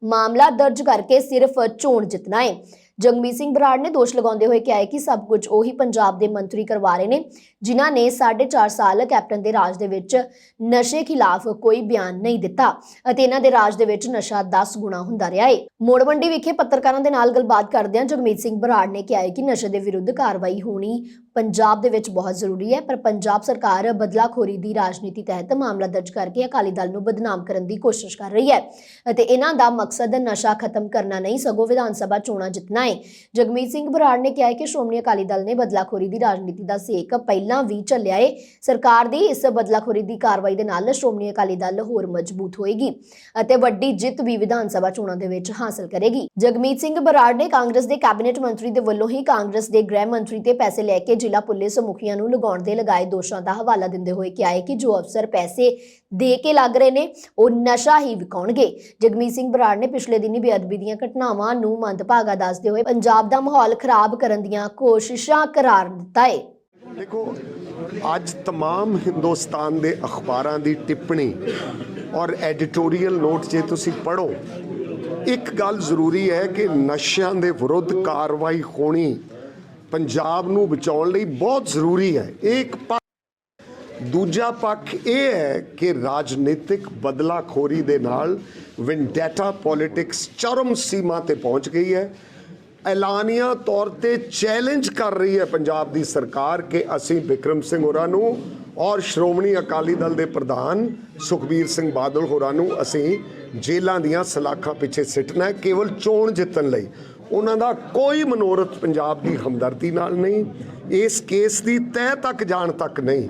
ਮਾਮਲਾ ਦਰਜ ਕਰਕੇ ਸਿਰਫ ਚੋਣ ਜਿੱਤਣਾ ਹੈ। ਜਗਮੀਤ ਸਿੰਘ ਬਰਾੜ ਨੇ ਦੋਸ਼ ਲਗਾਉਂਦੇ ਹੋਏ ਕਿਹਾ ਹੈ ਕਿ ਸਭ ਕੁਝ ਉਹੀ ਪੰਜਾਬ ਦੇ ਮੰਤਰੀ ਕਰਵਾ ਰਹੇ ਨੇ ਜਿਨ੍ਹਾਂ ਨੇ 4.5 ਸਾਲ ਕੈਪਟਨ ਦੇ ਰਾਜ ਦੇ ਵਿੱਚ ਨਸ਼ੇ ਖਿਲਾਫ ਕੋਈ ਬਿਆਨ ਨਹੀਂ ਦਿੱਤਾ ਅਤੇ ਇਹਨਾਂ ਦੇ ਰਾਜ ਦੇ ਵਿੱਚ ਨਸ਼ਾ 10 ਗੁਣਾ ਹੁੰਦਾ ਰਿਹਾ ਹੈ। ਮੋੜਵੰਡੀ ਵਿਖੇ ਪੱਤਰਕਾਰਾਂ ਦੇ ਨਾਲ ਗੱਲਬਾਤ ਕਰਦਿਆਂ ਜਗਮੀਤ ਸਿੰਘ ਬਰਾੜ ਨੇ ਕਿਹਾ ਹੈ ਕਿ ਨਸ਼ੇ ਦੇ ਵਿਰੁੱਧ ਕਾਰਵਾਈ ਹੋਣੀ ਪੰਜਾਬ ਦੇ ਵਿੱਚ ਬਹੁਤ ਜ਼ਰੂਰੀ ਹੈ, ਪਰ ਪੰਜਾਬ ਸਰਕਾਰ ਬਦਲਾਖੋਰੀ ਦੀ ਰਾਜਨੀਤੀ ਤਹਿਤ ਮਾਮਲਾ ਦਰਜ ਕਰਕੇ ਅਕਾਲੀ ਦਲ ਨੂੰ ਬਦਨਾਮ ਕਰਨ ਦੀ ਕੋਸ਼ਿਸ਼ ਕਰ ਰਹੀ ਹੈ ਅਤੇ ਇਹਨਾਂ ਦਾ ਮਕਸਦ ਨਸ਼ਾ ਖਤਮ ਕਰਨਾ ਨਹੀਂ ਸਗੋਂ ਵਿਧਾਨ ਸਭਾ ਚੋਣਾਂ ਜਿੱਤਣਾ ਹੈ। ਜਗਮੀਤ ਸਿੰਘ ਬਰਾੜ ਨੇ ਕਿਹਾ ਹੈ ਕਿ ਸ਼੍ਰੋਮਣੀ ਅਕਾਲੀ ਦਲ ਨੇ ਬਦਲਾਖੋਰੀ ਦੀ ਰਾਜਨੀਤੀ ਦਾ ਸੇਕ ਪਹਿਲਾਂ ਵੀ ਚੱਲਿਆ ਹੈ। ਸਰਕਾਰ ਦੀ ਇਸ ਬਦਲਾਖੋਰੀ ਦੀ ਕਾਰਵਾਈ ਦੇ ਨਾਲ ਸ਼੍ਰੋਮਣੀ ਅਕਾਲੀ ਦਲ ਹੋਰ ਮਜ਼ਬੂਤ ਹੋਏਗੀ ਅਤੇ ਵੱਡੀ ਜਿੱਤ ਵੀ ਵਿਧਾਨ ਸਭਾ ਚੋਣਾਂ ਦੇ ਵਿੱਚ ਹਾਸਲ ਕਰੇਗੀ। ਜਗਮੀਤ ਸਿੰਘ ਬਰਾੜ ਨੇ ਕਾਂਗਰਸ ਦੇ ਕੈਬਨਿਟ ਮੰਤਰੀ ਦੇ ਵੱਲੋਂ ਹੀ ਕਾਂਗਰਸ ਦੇ ਗ੍ਰਹਿ ਮੰਤਰੀ ਤੇ ਪੈਸੇ ਲੈ ਕੇ ਜ਼ਿਲ੍ਹਾ ਪੁਲਿਸ ਮੁਖੀਆਂ ਨੂੰ ਲਗਾਉਣ ਦੇ ਲਗਾਏ ਦੋਸ਼ਾਂ ਦਾ ਹਵਾਲਾ ਦਿੰਦੇ ਹੋਏ ਕਿਹਾ ਹੈ ਕਿ ਜੋ ਅਫਸਰ ਪੈਸੇ ਦੇ ਕੇ ਲੱਗ ਰਹੇ ਨੇ ਉਹ ਨਸ਼ਾ ਹੀ ਵਿਕਾਉਣਗੇ। ਜਗਮੀਤ ਸਿੰਘ ਬਰਾੜ ਨੇ ਪਿਛਲੇ ਦਿਨੀ ਬੇਅਦਬੀ ਦੀਆਂ ਘਟਨਾਵਾਂ ਨੂੰ ਮੰਦਭਾਗਾ ਦੱਸਦੇ ਹੋਏ ਪੰਜਾਬ ਦਾ ਮਾਹੌਲ ਖਰਾਬ ਕਰਨ ਦੀਆਂ ਕੋਸ਼ਿਸ਼ਾਂ ਕਰਾਰ ਦਿੱਤਾ ਹੈ। ਦੇਖੋ, ਅੱਜ तमाम ਹਿੰਦੁਸਤਾਨ ਦੇ ਅਖਬਾਰਾਂ ਦੀ ਟਿੱਪਣੀ ਔਰ ਐਡੀਟੋਰੀਅਲ ਨੋਟ ਜੇ ਤੁਸੀਂ ਪੜ੍ਹੋ, ਇੱਕ ਗੱਲ ਜ਼ਰੂਰੀ ਹੈ ਕਿ ਨਸ਼ਿਆਂ ਦੇ ਵਿਰੁੱਧ ਕਾਰਵਾਈ ਹੋਣੀ ਪੰਜਾਬ ਨੂੰ ਬਚਾਉਣ ਲਈ ਬਹੁਤ ਜ਼ਰੂਰੀ ਹੈ। ਇਹ ਇੱਕ ਦੂਜਾ ਪੱਖ ਇਹ ਹੈ ਕਿ ਰਾਜਨੀਤਿਕ ਬਦਲਾਖੋਰੀ ਦੇ ਨਾਲ ਵਿੰਡੈਟਾ ਪੋਲਿਟਿਕਸ ਚਰਮ ਸੀਮਾ ਤੇ ਪਹੁੰਚ ਗਈ ਹੈ। ਐਲਾਨੀਆ ਤੌਰ ਤੇ ਚੈਲੰਜ ਕਰ ਰਹੀ ਹੈ ਪੰਜਾਬ ਦੀ ਸਰਕਾਰ ਕਿ ਅਸੀਂ ਬਿਕਰਮ ਸਿੰਘ ਹੋਰਾਂ ਨੂੰ ਔਰ ਸ਼੍ਰੋਮਣੀ ਅਕਾਲੀ ਦਲ ਦੇ ਪ੍ਰਧਾਨ ਸੁਖਬੀਰ ਸਿੰਘ ਬਾਦਲ ਹੋਰਾਂ ਨੂੰ ਅਸੀਂ ਜੇਲ੍ਹਾਂ ਦੀਆਂ ਸਲਾਖਾਂ ਪਿੱਛੇ ਸਿੱਟਣਾ ਹੈ ਕੇਵਲ ਚੋਣ ਜਿੱਤਣ ਲਈ। ਉਹਨਾਂ ਦਾ ਕੋਈ ਮਨੋਰਥ ਪੰਜਾਬ ਦੀ ਹਮਦਰਦੀ ਨਾਲ ਨਹੀਂ, ਇਸ ਕੇਸ ਦੀ ਤਹਿ ਤੱਕ ਜਾਣ ਤੱਕ ਨਹੀਂ।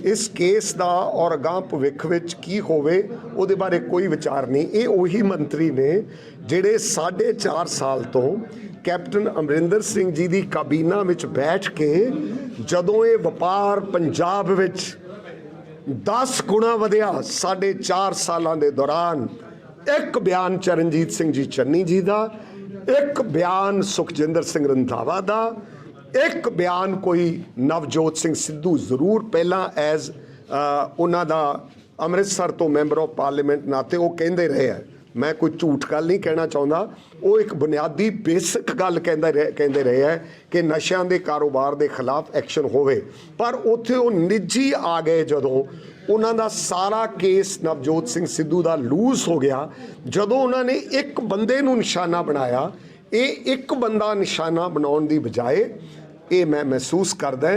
ਇਸ ਕੇਸ ਦਾ ਔਰ ਅਗਾਂਹ ਭਵਿੱਖ ਵਿੱਚ ਕੀ ਹੋਵੇ ਉਹਦੇ ਬਾਰੇ ਕੋਈ ਵਿਚਾਰ ਨਹੀਂ। ਇਹ ਉਹੀ ਮੰਤਰੀ ਨੇ ਜਿਹੜੇ 4.5 ਸਾਲ ਤੋਂ ਕੈਪਟਨ ਅਮਰਿੰਦਰ ਸਿੰਘ ਜੀ ਦੀ ਕਾਬੀਨਾ ਵਿੱਚ ਬੈਠ ਕੇ ਜਦੋਂ ਇਹ ਵਪਾਰ ਪੰਜਾਬ ਵਿੱਚ 10 ਗੁਣਾ ਵਧਿਆ 4.5 ਸਾਲਾਂ ਦੇ ਦੌਰਾਨ, ਇੱਕ ਬਿਆਨ ਚਰਨਜੀਤ ਸਿੰਘ ਜੀ ਚੰਨੀ ਜੀ ਦਾ, ਇੱਕ ਬਿਆਨ ਸੁਖਜਿੰਦਰ ਸਿੰਘ ਰੰਧਾਵਾ ਦਾ, ਇੱਕ ਬਿਆਨ ਕੋਈ ਨਵਜੋਤ ਸਿੰਘ ਸਿੱਧੂ ਜ਼ਰੂਰ ਪਹਿਲਾਂ ਐਜ਼ ਉਹਨਾਂ ਦਾ ਅੰਮ੍ਰਿਤਸਰ ਤੋਂ ਮੈਂਬਰ ਆਫ ਪਾਰਲੀਮੈਂਟ ਨਾਤੇ ਉਹ ਕਹਿੰਦੇ ਰਹੇ ਹੈ। ਮੈਂ ਕੋਈ ਝੂਠ ਗੱਲ ਨਹੀਂ ਕਹਿਣਾ ਚਾਹੁੰਦਾ, ਉਹ ਇੱਕ ਬੁਨਿਆਦੀ ਬੇਸਿਕ ਗੱਲ ਕਹਿੰਦੇ ਰਹੇ ਹੈ ਕਿ ਨਸ਼ਿਆਂ ਦੇ ਕਾਰੋਬਾਰ ਦੇ ਖਿਲਾਫ ਐਕਸ਼ਨ ਹੋਵੇ। ਪਰ ਉੱਥੇ ਉਹ ਨਿੱਜੀ ਆ ਗਏ ਜਦੋਂ ਉਹਨਾਂ ਦਾ ਸਾਰਾ ਕੇਸ ਨਵਜੋਤ ਸਿੰਘ ਸਿੱਧੂ ਦਾ ਲੂਜ਼ ਹੋ ਗਿਆ, ਜਦੋਂ ਉਹਨਾਂ ਨੇ ਇੱਕ ਬੰਦੇ ਨੂੰ ਨਿਸ਼ਾਨਾ ਬਣਾਇਆ। ਇਹ ਇੱਕ ਬੰਦਾ ਨਿਸ਼ਾਨਾ ਬਣਾਉਣ ਦੀ ਬਜਾਏ ਇਹ ਮੈਂ ਮਹਿਸੂਸ ਕਰਦਾ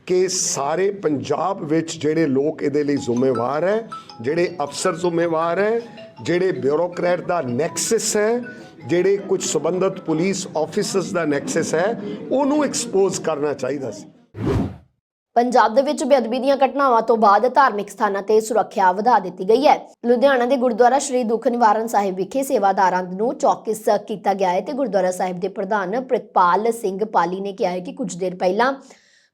ਕਿ ਸਾਰੇ ਪੰਜਾਬ ਵਿੱਚ ਜਿਹੜੇ ਲੋਕ ਇਹਦੇ ਲਈ ਜ਼ਿੰਮੇਵਾਰ ਹੈ, ਜਿਹੜੇ ਅਫਸਰ ਜ਼ਿੰਮੇਵਾਰ ਹੈ, ਜਿਹੜੇ ਬਿਊਰੋਕਰੇਟ ਦਾ ਨੈਕਸਸ ਹੈ, ਜਿਹੜੇ ਕੁਝ ਸੰਬੰਧਿਤ ਪੁਲਿਸ ਆਫਿਸਰਸ ਦਾ ਨੈਕਸਸ ਹੈ, ਉਹਨੂੰ ਐਕਸਪੋਜ਼ ਕਰਨਾ ਚਾਹੀਦਾ ਸੀ। ਪੰਜਾਬ ਦੇ ਵਿੱਚ ਬੇਅਦਬੀ ਦੀਆਂ ਘਟਨਾਵਾਂ ਤੋਂ ਬਾਅਦ ਧਾਰਮਿਕ ਸਥਾਨਾਂ ਤੇ ਸੁਰੱਖਿਆ ਵਧਾ ਦਿੱਤੀ ਗਈ ਹੈ। ਲੁਧਿਆਣਾ ਦੇ ਗੁਰਦੁਆਰਾ ਸ਼੍ਰੀ ਦੁੱਖ ਨਿਵਾਰਨ ਸਾਹਿਬ ਵਿਖੇ ਸੇਵਾਦਾਰਾਂ ਨੂੰ ਚੌਕਸ ਕੀਤਾ ਗਿਆ ਹੈ ਤੇ ਗੁਰਦੁਆਰਾ ਸਾਹਿਬ ਦੇ ਪ੍ਰਧਾਨ ਪ੍ਰਿਤਪਾਲ ਸਿੰਘ ਪਾਲੀ ਨੇ ਕਿਹਾ ਹੈ ਕਿ ਕੁਝ ਦੇਰ ਪਹਿਲਾਂ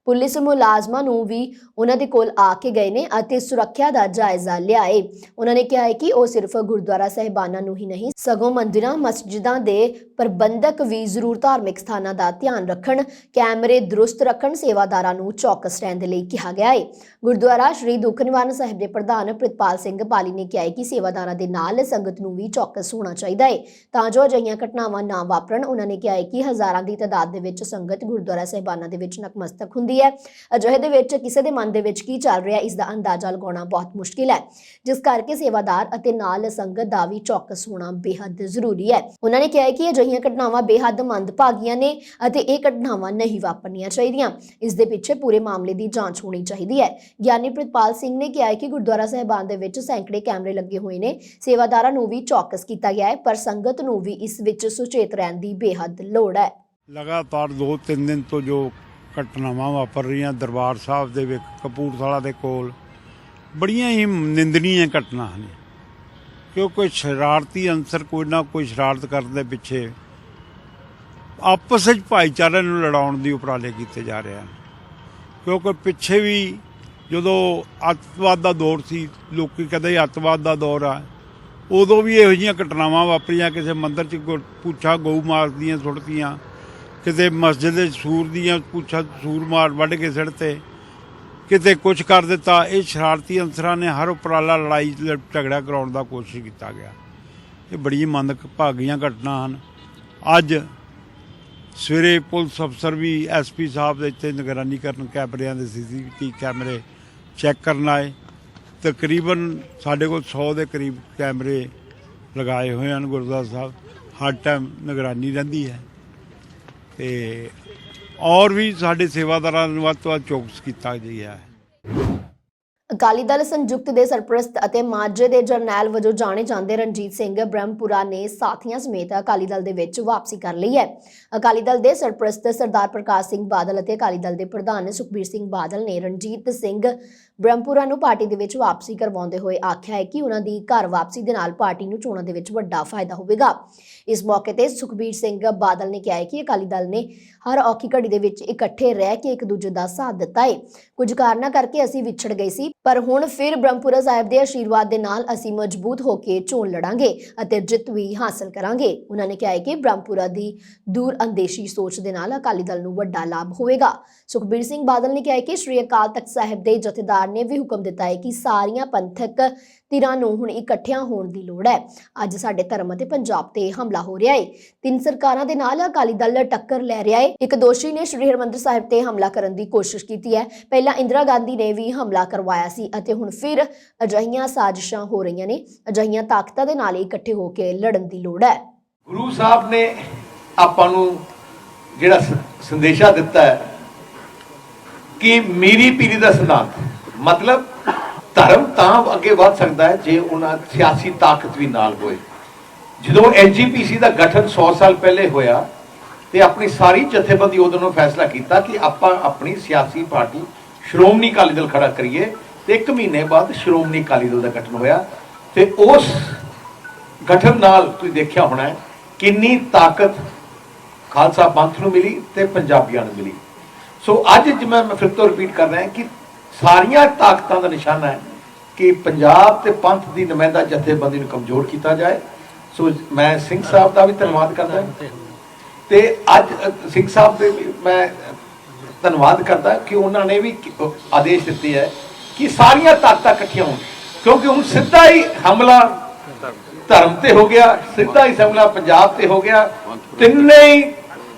ਪੁਲਿਸ ਮੁਲਾਜ਼ਮਾਂ ਨੂੰ ਵੀ ਉਹਨਾਂ ਦੇ ਕੋਲ ਆ ਕੇ ਗਏ ਨੇ ਅਤੇ ਸੁਰੱਖਿਆ ਦਾ ਜਾਇਜ਼ਾ ਲਿਆ ਹੈ। ਉਹਨਾਂ ਨੇ ਕਿਹਾ ਹੈ ਕਿ ਉਹ ਸਿਰਫ ਗੁਰਦੁਆਰਾ ਸਾਹਿਬਾਨਾਂ ਨੂੰ ਹੀ ਨਹੀਂ ਸਗੋਂ ਮੰਦਿਰਾਂ ਮਸਜਿਦਾਂ ਦੇ ਪ੍ਰਬੰਧਕ ਵੀ ਜ਼ਰੂਰ ਧਾਰਮਿਕ ਸਥਾਨਾਂ ਦਾ ਧਿਆਨ ਰੱਖਣ, ਕੈਮਰੇ ਦਰੁਸਤ ਰੱਖਣ, ਸੇਵਾਦਾਰਾਂ ਨੂੰ ਚੌਕਸ ਰਹਿਣ ਦੇ ਲਈ ਕਿਹਾ ਗਿਆ ਹੈ। ਗੁਰਦੁਆਰਾ ਸ਼੍ਰੀ ਦੁੱਖ ਨਿਵਾਰਨ ਸਾਹਿਬ ਦੇ ਪ੍ਰਧਾਨ ਪ੍ਰਿਤਪਾਲ ਸਿੰਘ ਪਾਲੀ ਨੇ ਕਿਹਾ ਹੈ ਕਿ ਸੇਵਾਦਾਰਾਂ ਦੇ ਨਾਲ ਸੰਗਤ ਨੂੰ ਵੀ ਚੌਕਸ ਹੋਣਾ ਚਾਹੀਦਾ ਹੈ ਤਾਂ ਜੋ ਅਜਿਹੀਆਂ ਘਟਨਾਵਾਂ ਨਾ ਵਾਪਰਨ। ਉਹਨਾਂ ਨੇ ਕਿਹਾ ਹੈ ਕਿ ਹਜ਼ਾਰਾਂ ਦੀ ਤਾਦਾਦ ਦੇ ਵਿੱਚ ਸੰਗਤ ਗੁਰਦੁਆਰਾ ਸਾਹਿਬਾਨਾਂ ਦੇ ਵਿੱਚ ਨਤਮਸਤਕ ਹੁੰਦੀ ਹੈ। ਅਜਿਹੇ ਦੇ ਵਿੱਚ ਕਿਸੇ ਦੇ ਮਨ ਦੇ ਵਿੱਚ ਕੀ ਚੱਲ ਰਿਹਾ ਇਸ ਦਾ ਅੰਦਾਜ਼ਾ ਲਗਾਉਣਾ ਬਹੁਤ ਮੁਸ਼ਕਿਲ ਹੈ, ਜਿਸ ਕਰਕੇ ਸੇਵਾਦਾਰ ਅਤੇ ਨਾਲ ਸੰਗਤ ਦਾ ਵੀ ਚੌਕਸ ਹੋਣਾ ਬੇਹੱਦ ਜ਼ਰੂਰੀ ਹੈ। ਉਹਨਾਂ ਨੇ ਕਿਹਾ ਹੈ ਕਿ ਅਜਿਹੀਆਂ ਘਟਨਾਵਾਂ ਬੇਹੱਦ ਮੰਦਭਾਗੀਆਂ ਨੇ ਅਤੇ ਇਹ ਘਟਨਾਵਾਂ ਨਹੀਂ ਵਾਪਰਨੀਆਂ ਚਾਹੀਦੀਆਂ। ਇਸ ਦੇ ਪਿੱਛੇ ਪੂਰੇ ਮਾਮਲੇ ਦੀ ਜਾਂਚ ਹੋਣੀ ਚਾਹੀਦੀ ਹੈ। ਗਿਆਨੀ ਪ੍ਰਿਤਪਾਲ ਸਿੰਘ ਨੇ ਕਿਹਾ ਹੈ ਕਿ ਗੁਰਦੁਆਰਾ ਸਾਹਿਬਾਨ ਦੇ ਵਿੱਚ ਸੈਂਕੜੇ ਕੈਮਰੇ ਲੱਗੇ ਹੋਏ ਨੇ, ਸੇਵਾਦਾਰਾਂ ਨੂੰ ਵੀ ਚੌਕਸ ਕੀਤਾ ਗਿਆ ਹੈ, ਪਰ ਸੰਗਤ ਨੂੰ ਵੀ ਇਸ ਵਿੱਚ ਸੁਚੇਤ ਰਹਿਣ ਦੀ ਬੇਹੱਦ ਲੋੜ ਹੈ। ਲਗਾਤਾਰ 2-3 ਦਿਨ ਤੋਂ ਜੋ ਘਟਨਾਵਾਂ ਵਾਪਰ ਰਹੀਆਂ ਦਰਬਾਰ ਸਾਹਿਬ ਦੇ ਵਿੱਚ ਕਪੂਰਥਲਾ ਦੇ ਕੋਲ ਬੜੀਆਂ ਹੀ ਨਿੰਦਣੀਆਂ ਘਟਨਾ ਹਨ, ਕਿਉਂਕਿ ਸ਼ਰਾਰਤੀ ਅੰਸਰ ਕੋਈ ਨਾ ਕੋਈ ਸ਼ਰਾਰਤ ਕਰਨ ਦੇ ਪਿੱਛੇ ਆਪਸ ਵਿੱਚ ਭਾਈਚਾਰੇ ਨੂੰ ਲੜਾਉਣ ਦੀ ਉਪਰਾਲੇ ਕੀਤੇ ਜਾ ਰਹੇ ਹਨ। ਕਿਉਂਕਿ ਪਿੱਛੇ ਵੀ ਜਦੋਂ ਅੱਤਵਾਦ ਦਾ ਦੌਰ ਸੀ, ਲੋਕੀ ਕਹਿੰਦੇ ਅੱਤਵਾਦ ਦਾ ਦੌਰ ਆ, ਉਦੋਂ ਵੀ ਇਹੋ ਜਿਹੀਆਂ ਘਟਨਾਵਾਂ ਵਾਪਰੀਆਂ। ਕਿਸੇ ਮੰਦਿਰ 'ਚ ਪੁੱਛਾਂ ਗਊ ਮਾਰਦੀਆਂ ਸੁੱਟਤੀਆਂ, ਕਿਤੇ ਮਸਜਿਦ ਦੇ ਸੂਰ ਦੀਆਂ ਪੁੱਛਾਂ ਸੂਰ ਮਾਰ ਵੱਢ ਕੇ ਸਿੱਟਤੇ, ਕਿਤੇ ਕੁਛ ਕਰ ਦਿੱਤਾ। ਇਹ ਸ਼ਰਾਰਤੀ ਅੰਸਰਾਂ ਨੇ ਹਰ ਉਪਰਾਲਾ ਲੜਾਈ ਝਗੜਾ ਕਰਾਉਣ ਦਾ ਕੋਸ਼ਿਸ਼ ਕੀਤਾ ਗਿਆ। ਇਹ ਬੜੀ ਮੰਦਭਾਗੀਆਂ ਘਟਨਾ ਹਨ। ਅੱਜ ਸਵੇਰੇ ਪੁਲਿਸ ਅਫਸਰ ਵੀ SP ਸਾਹਿਬ ਦੇ ਇੱਥੇ ਨਿਗਰਾਨੀ ਕਰਨ ਕੈਮਰਿਆਂ ਦੇ CCTV ਕੈਮਰੇ ਚੈੱਕ ਕਰਨ ਆਏ। ਤਕਰੀਬਨ ਸਾਡੇ ਕੋਲ 100 ਦੇ ਕਰੀਬ ਕੈਮਰੇ ਲਗਾਏ ਹੋਏ ਹਨ। ਗੁਰਦੁਆਰਾ ਸਾਹਿਬ ਹਰ ਟਾਈਮ ਨਿਗਰਾਨੀ ਰਹਿੰਦੀ ਹੈ ਤੇ ਔਰ ਵੀ ਸਾਡੇ ਸੇਵਾਦਾਰਾਂ ਨੂੰ ਵੱਧ ਤੋਂ ਵੱਧ ਚੌਕਸ ਕੀਤਾ ਗਿਆ ਹੈ। ਅਕਾਲੀ ਦਲ ਸੰਯੁਕਤ ਦੇ ਸਰਪ੍ਰਸਤ ਅਤੇ ਮਾਝੇ ਦੇ ਜਰਨੈਲ ਵਜੋਂ ਜਾਣੇ ਜਾਂਦੇ ਰਣਜੀਤ ਸਿੰਘ ਬ੍ਰਹਮਪੁਰਾ ਨੇ ਸਾਥੀਆਂ ਸਮੇਤ ਅਕਾਲੀ ਦਲ ਦੇ ਵਿੱਚ ਵਾਪਸੀ ਕਰ ਲਈ ਹੈ। ਅਕਾਲੀ ਦਲ ਦੇ ਸਰਪ੍ਰਸਤ ਸਰਦਾਰ ਪ੍ਰਕਾਸ਼ ਸਿੰਘ ਬਾਦਲ ਅਤੇ ਅਕਾਲੀ ਦਲ ਦੇ ਪ੍ਰਧਾਨ ਸੁਖਬੀਰ ਸਿੰਘ ਬਾਦਲ ਨੇ ਰਣਜੀਤ ਸਿੰਘ ਬ੍ਰਹਮਪੁਰਾ ਨੂੰ ਪਾਰਟੀ ਦੇ ਵਿੱਚ ਵਾਪਸੀ ਕਰਵਾਉਂਦੇ ਹੋਏ ਆਖਿਆ ਹੈ ਕਿ ਉਹਨਾਂ ਦੀ ਘਰ ਵਾਪਸੀ ਦੇ ਨਾਲ ਪਾਰਟੀ ਨੂੰ ਚੋਣਾਂ ਦੇ ਵਿੱਚ ਵੱਡਾ ਫਾਇਦਾ ਹੋਵੇਗਾ। ਇਸ ਮੌਕੇ ਤੇ ਸੁਖਬੀਰ ਸਿੰਘ ਬਾਦਲ ਨੇ ਕਿਹਾ ਹੈ ਕਿ ਅਕਾਲੀ ਦਲ ਨੇ ਹਰ ਔਖੀ ਘੜੀ ਦੇ ਵਿੱਚ ਇਕੱਠੇ ਰਹਿ ਕੇ ਇੱਕ ਦੂਜੇ ਦਾ ਸਾਥ ਦਿੱਤਾ ਹੈ। ਕੁਝ ਕਾਰਨਾਂ ਕਰਕੇ ਅਸੀਂ ਵਿਛੜ ਗਏ ਸੀ, ਪਰ ਹੁਣ ਫਿਰ ਬ੍ਰਹਮਪੁਰਾ ਸਾਹਿਬ ਦੇ ਆਸ਼ੀਰਵਾਦ ਦੇ ਨਾਲ ਅਸੀਂ ਮਜ਼ਬੂਤ ਹੋ ਕੇ ਚੋਣ ਲੜਾਂਗੇ ਅਤੇ ਜਿੱਤ ਵੀ ਹਾਸਲ ਕਰਾਂਗੇ। ਉਹਨਾਂ ਨੇ ਕਿਹਾ ਹੈ ਕਿ ਬ੍ਰਹਮਪੁਰਾ ਦੀ ਦੂਰ ਅੰਦੇਸ਼ੀ ਸੋਚ ਦੇ ਨਾਲ ਅਕਾਲੀ ਦਲ ਨੂੰ ਵੱਡਾ ਲਾਭ ਹੋਵੇਗਾ। ਸੁਖਬੀਰ ਸਿੰਘ ਬਾਦਲ ਨੇ ਕਿਹਾ ਹੈ ਕਿ ਸ਼੍ਰੀ ਅਕਾਲ ਤਖਤ ਸਾਹਿਬ ਦੇ ਜਥੇਦਾਰ ਨੇ ਵੀ ਹੁਕਮ ਦਿੱਤਾ ਹੈ ਕਿ ਸਾਰੀਆਂ ਪੰਥਕ ਧਿਰਾਂ ਨੂੰ ਹੁਣ ਇਕੱਠਿਆਂ ਹੋਣ ਦੀ ਲੋੜ ਹੈ। ਅੱਜ ਸਾਡੇ ਧਰਮ ਅਤੇ ਪੰਜਾਬ ਤੇ ਹਮਲਾ ਹੋ ਰਿਹਾ ਹੈ। 3 ਸਰਕਾਰਾਂ ਦੇ ਨਾਲ ਅਕਾਲੀ ਦਲ ਟੱਕਰ ਲੈ ਰਿਹਾ ਹੈ। ਇੱਕ ਦੋਸ਼ੀ ਨੇ ਸ਼੍ਰੀ ਹਰਿਮੰਦਰ ਸਾਹਿਬ ਤੇ ਹਮਲਾ ਕਰਨ ਦੀ ਕੋਸ਼ਿਸ਼ ਕੀਤੀ ਹੈ। ਪਹਿਲਾਂ ਇੰਦਰਾ ਗਾਂਧੀ ਨੇ ਵੀ ਹਮਲਾ ਕਰਵਾਇਆ ਸੀ ਅਤੇ ਹੁਣ ਫਿਰ ਅਜਿਹੀਆਂ ਸਾਜ਼ਿਸ਼ਾਂ ਹੋ ਰਹੀਆਂ ਨੇ। ਅਜਿਹੀਆਂ ਤਾਕਤਾਂ ਦੇ ਨਾਲ ਇਕੱਠੇ ਹੋ ਕੇ ਲੜਨ ਦੀ ਲੋੜ ਹੈ। ਗੁਰੂ ਸਾਹਿਬ ਨੇ ਆਪਾਂ ਨੂੰ ਜਿਹੜਾ ਸੰਦੇਸ਼ਾ ਦਿੱਤਾ ਹੈ ਕਿ ਮੀਰੀ ਪੀਰੀ ਦਾ ਸਿਧਾਂਤ, ਮਤਲਬ ਧਰਮ ਤਾਂ ਅੱਗੇ ਵੱਧ ਸਕਦਾ ਹੈ ਜੇ ਉਹਨਾਂ ਸਿਆਸੀ ਤਾਕਤ ਵੀ ਨਾਲ ਹੋਏ। ਜਦੋਂ ਐਨਜੀਪੀਸੀ ਦਾ ਗਠਨ 100 ਸਾਲ ਪਹਿਲੇ ਹੋਇਆ ਤੇ ਆਪਣੀ ਸਾਰੀ ਜਥੇਬੰਦੀ ਉਦੋਂ ਨੂੰ ਫੈਸਲਾ ਕੀਤਾ ਕਿ ਆਪਾਂ ਆਪਣੀ ਸਿਆਸੀ ਪਾਰਟੀ ਸ਼੍ਰੋਮਣੀ ਅਕਾਲੀ ਦਲ ਖੜਾ ਕਰੀਏ ਤੇ 1 ਮਹੀਨੇ ਬਾਅਦ ਸ਼੍ਰੋਮਣੀ ਅਕਾਲੀ ਦਲ ਦਾ ਗਠਨ ਹੋਇਆ ਤੇ ਉਸ ਗਠਨ ਨਾਲ ਤੁਸੀਂ ਦੇਖਿਆ ਹੋਣਾ ਹੈ ਕਿੰਨੀ ਤਾਕਤ ਖਾਲਸਾ ਪੰਥ ਨੂੰ ਮਿਲੀ ਤੇ ਪੰਜਾਬੀਆਂ ਨੂੰ ਮਿਲੀ। ਸੋ ਅੱਜ ਜਿਵੇਂ ਮੈਂ ਫਿਰ ਤੋਂ ਰਿਪੀਟ ਕਰ ਰਿਹਾ ਕਿ ਸਾਰੀਆਂ ਤਾਕਤਾਂ ਦਾ ਨਿਸ਼ਾਨਾ ਹੈ ਕਿ ਪੰਜਾਬ ਤੇ ਪੰਥ ਦੀ ਨੁਮਾਇੰਦਾ ਜਥੇਬੰਦੀ ਨੂੰ ਕਮਜ਼ੋਰ ਕੀਤਾ ਜਾਏ। ਸੋ ਮੈਂ ਸਿੰਘ ਸਾਹਿਬ ਦਾ ਵੀ ਧੰਨਵਾਦ ਕਰਦਾ ਤੇ ਅੱਜ ਸਿੰਘ ਸਾਹਿਬ ਦੇ ਵੀ ਮੈਂ ਧੰਨਵਾਦ ਕਰਦਾ ਕਿ ਉਹਨਾਂ ਨੇ ਵੀ ਆਦੇਸ਼ ਦਿੱਤੇ ਹੈ ਕਿ ਸਾਰੀਆਂ ਤਾਕਤਾਂ ਇਕੱਠੀਆਂ ਹੋਣ, ਕਿਉਂਕਿ ਹੁਣ ਸਿੱਧਾ ਹੀ ਹਮਲਾ ਧਰਮ ਤੇ ਹੋ ਗਿਆ, ਸਿੱਧਾ ਹੀ ਹਮਲਾ ਪੰਜਾਬ ਤੇ ਹੋ ਗਿਆ। ਤਿੰਨੇ ਹੀ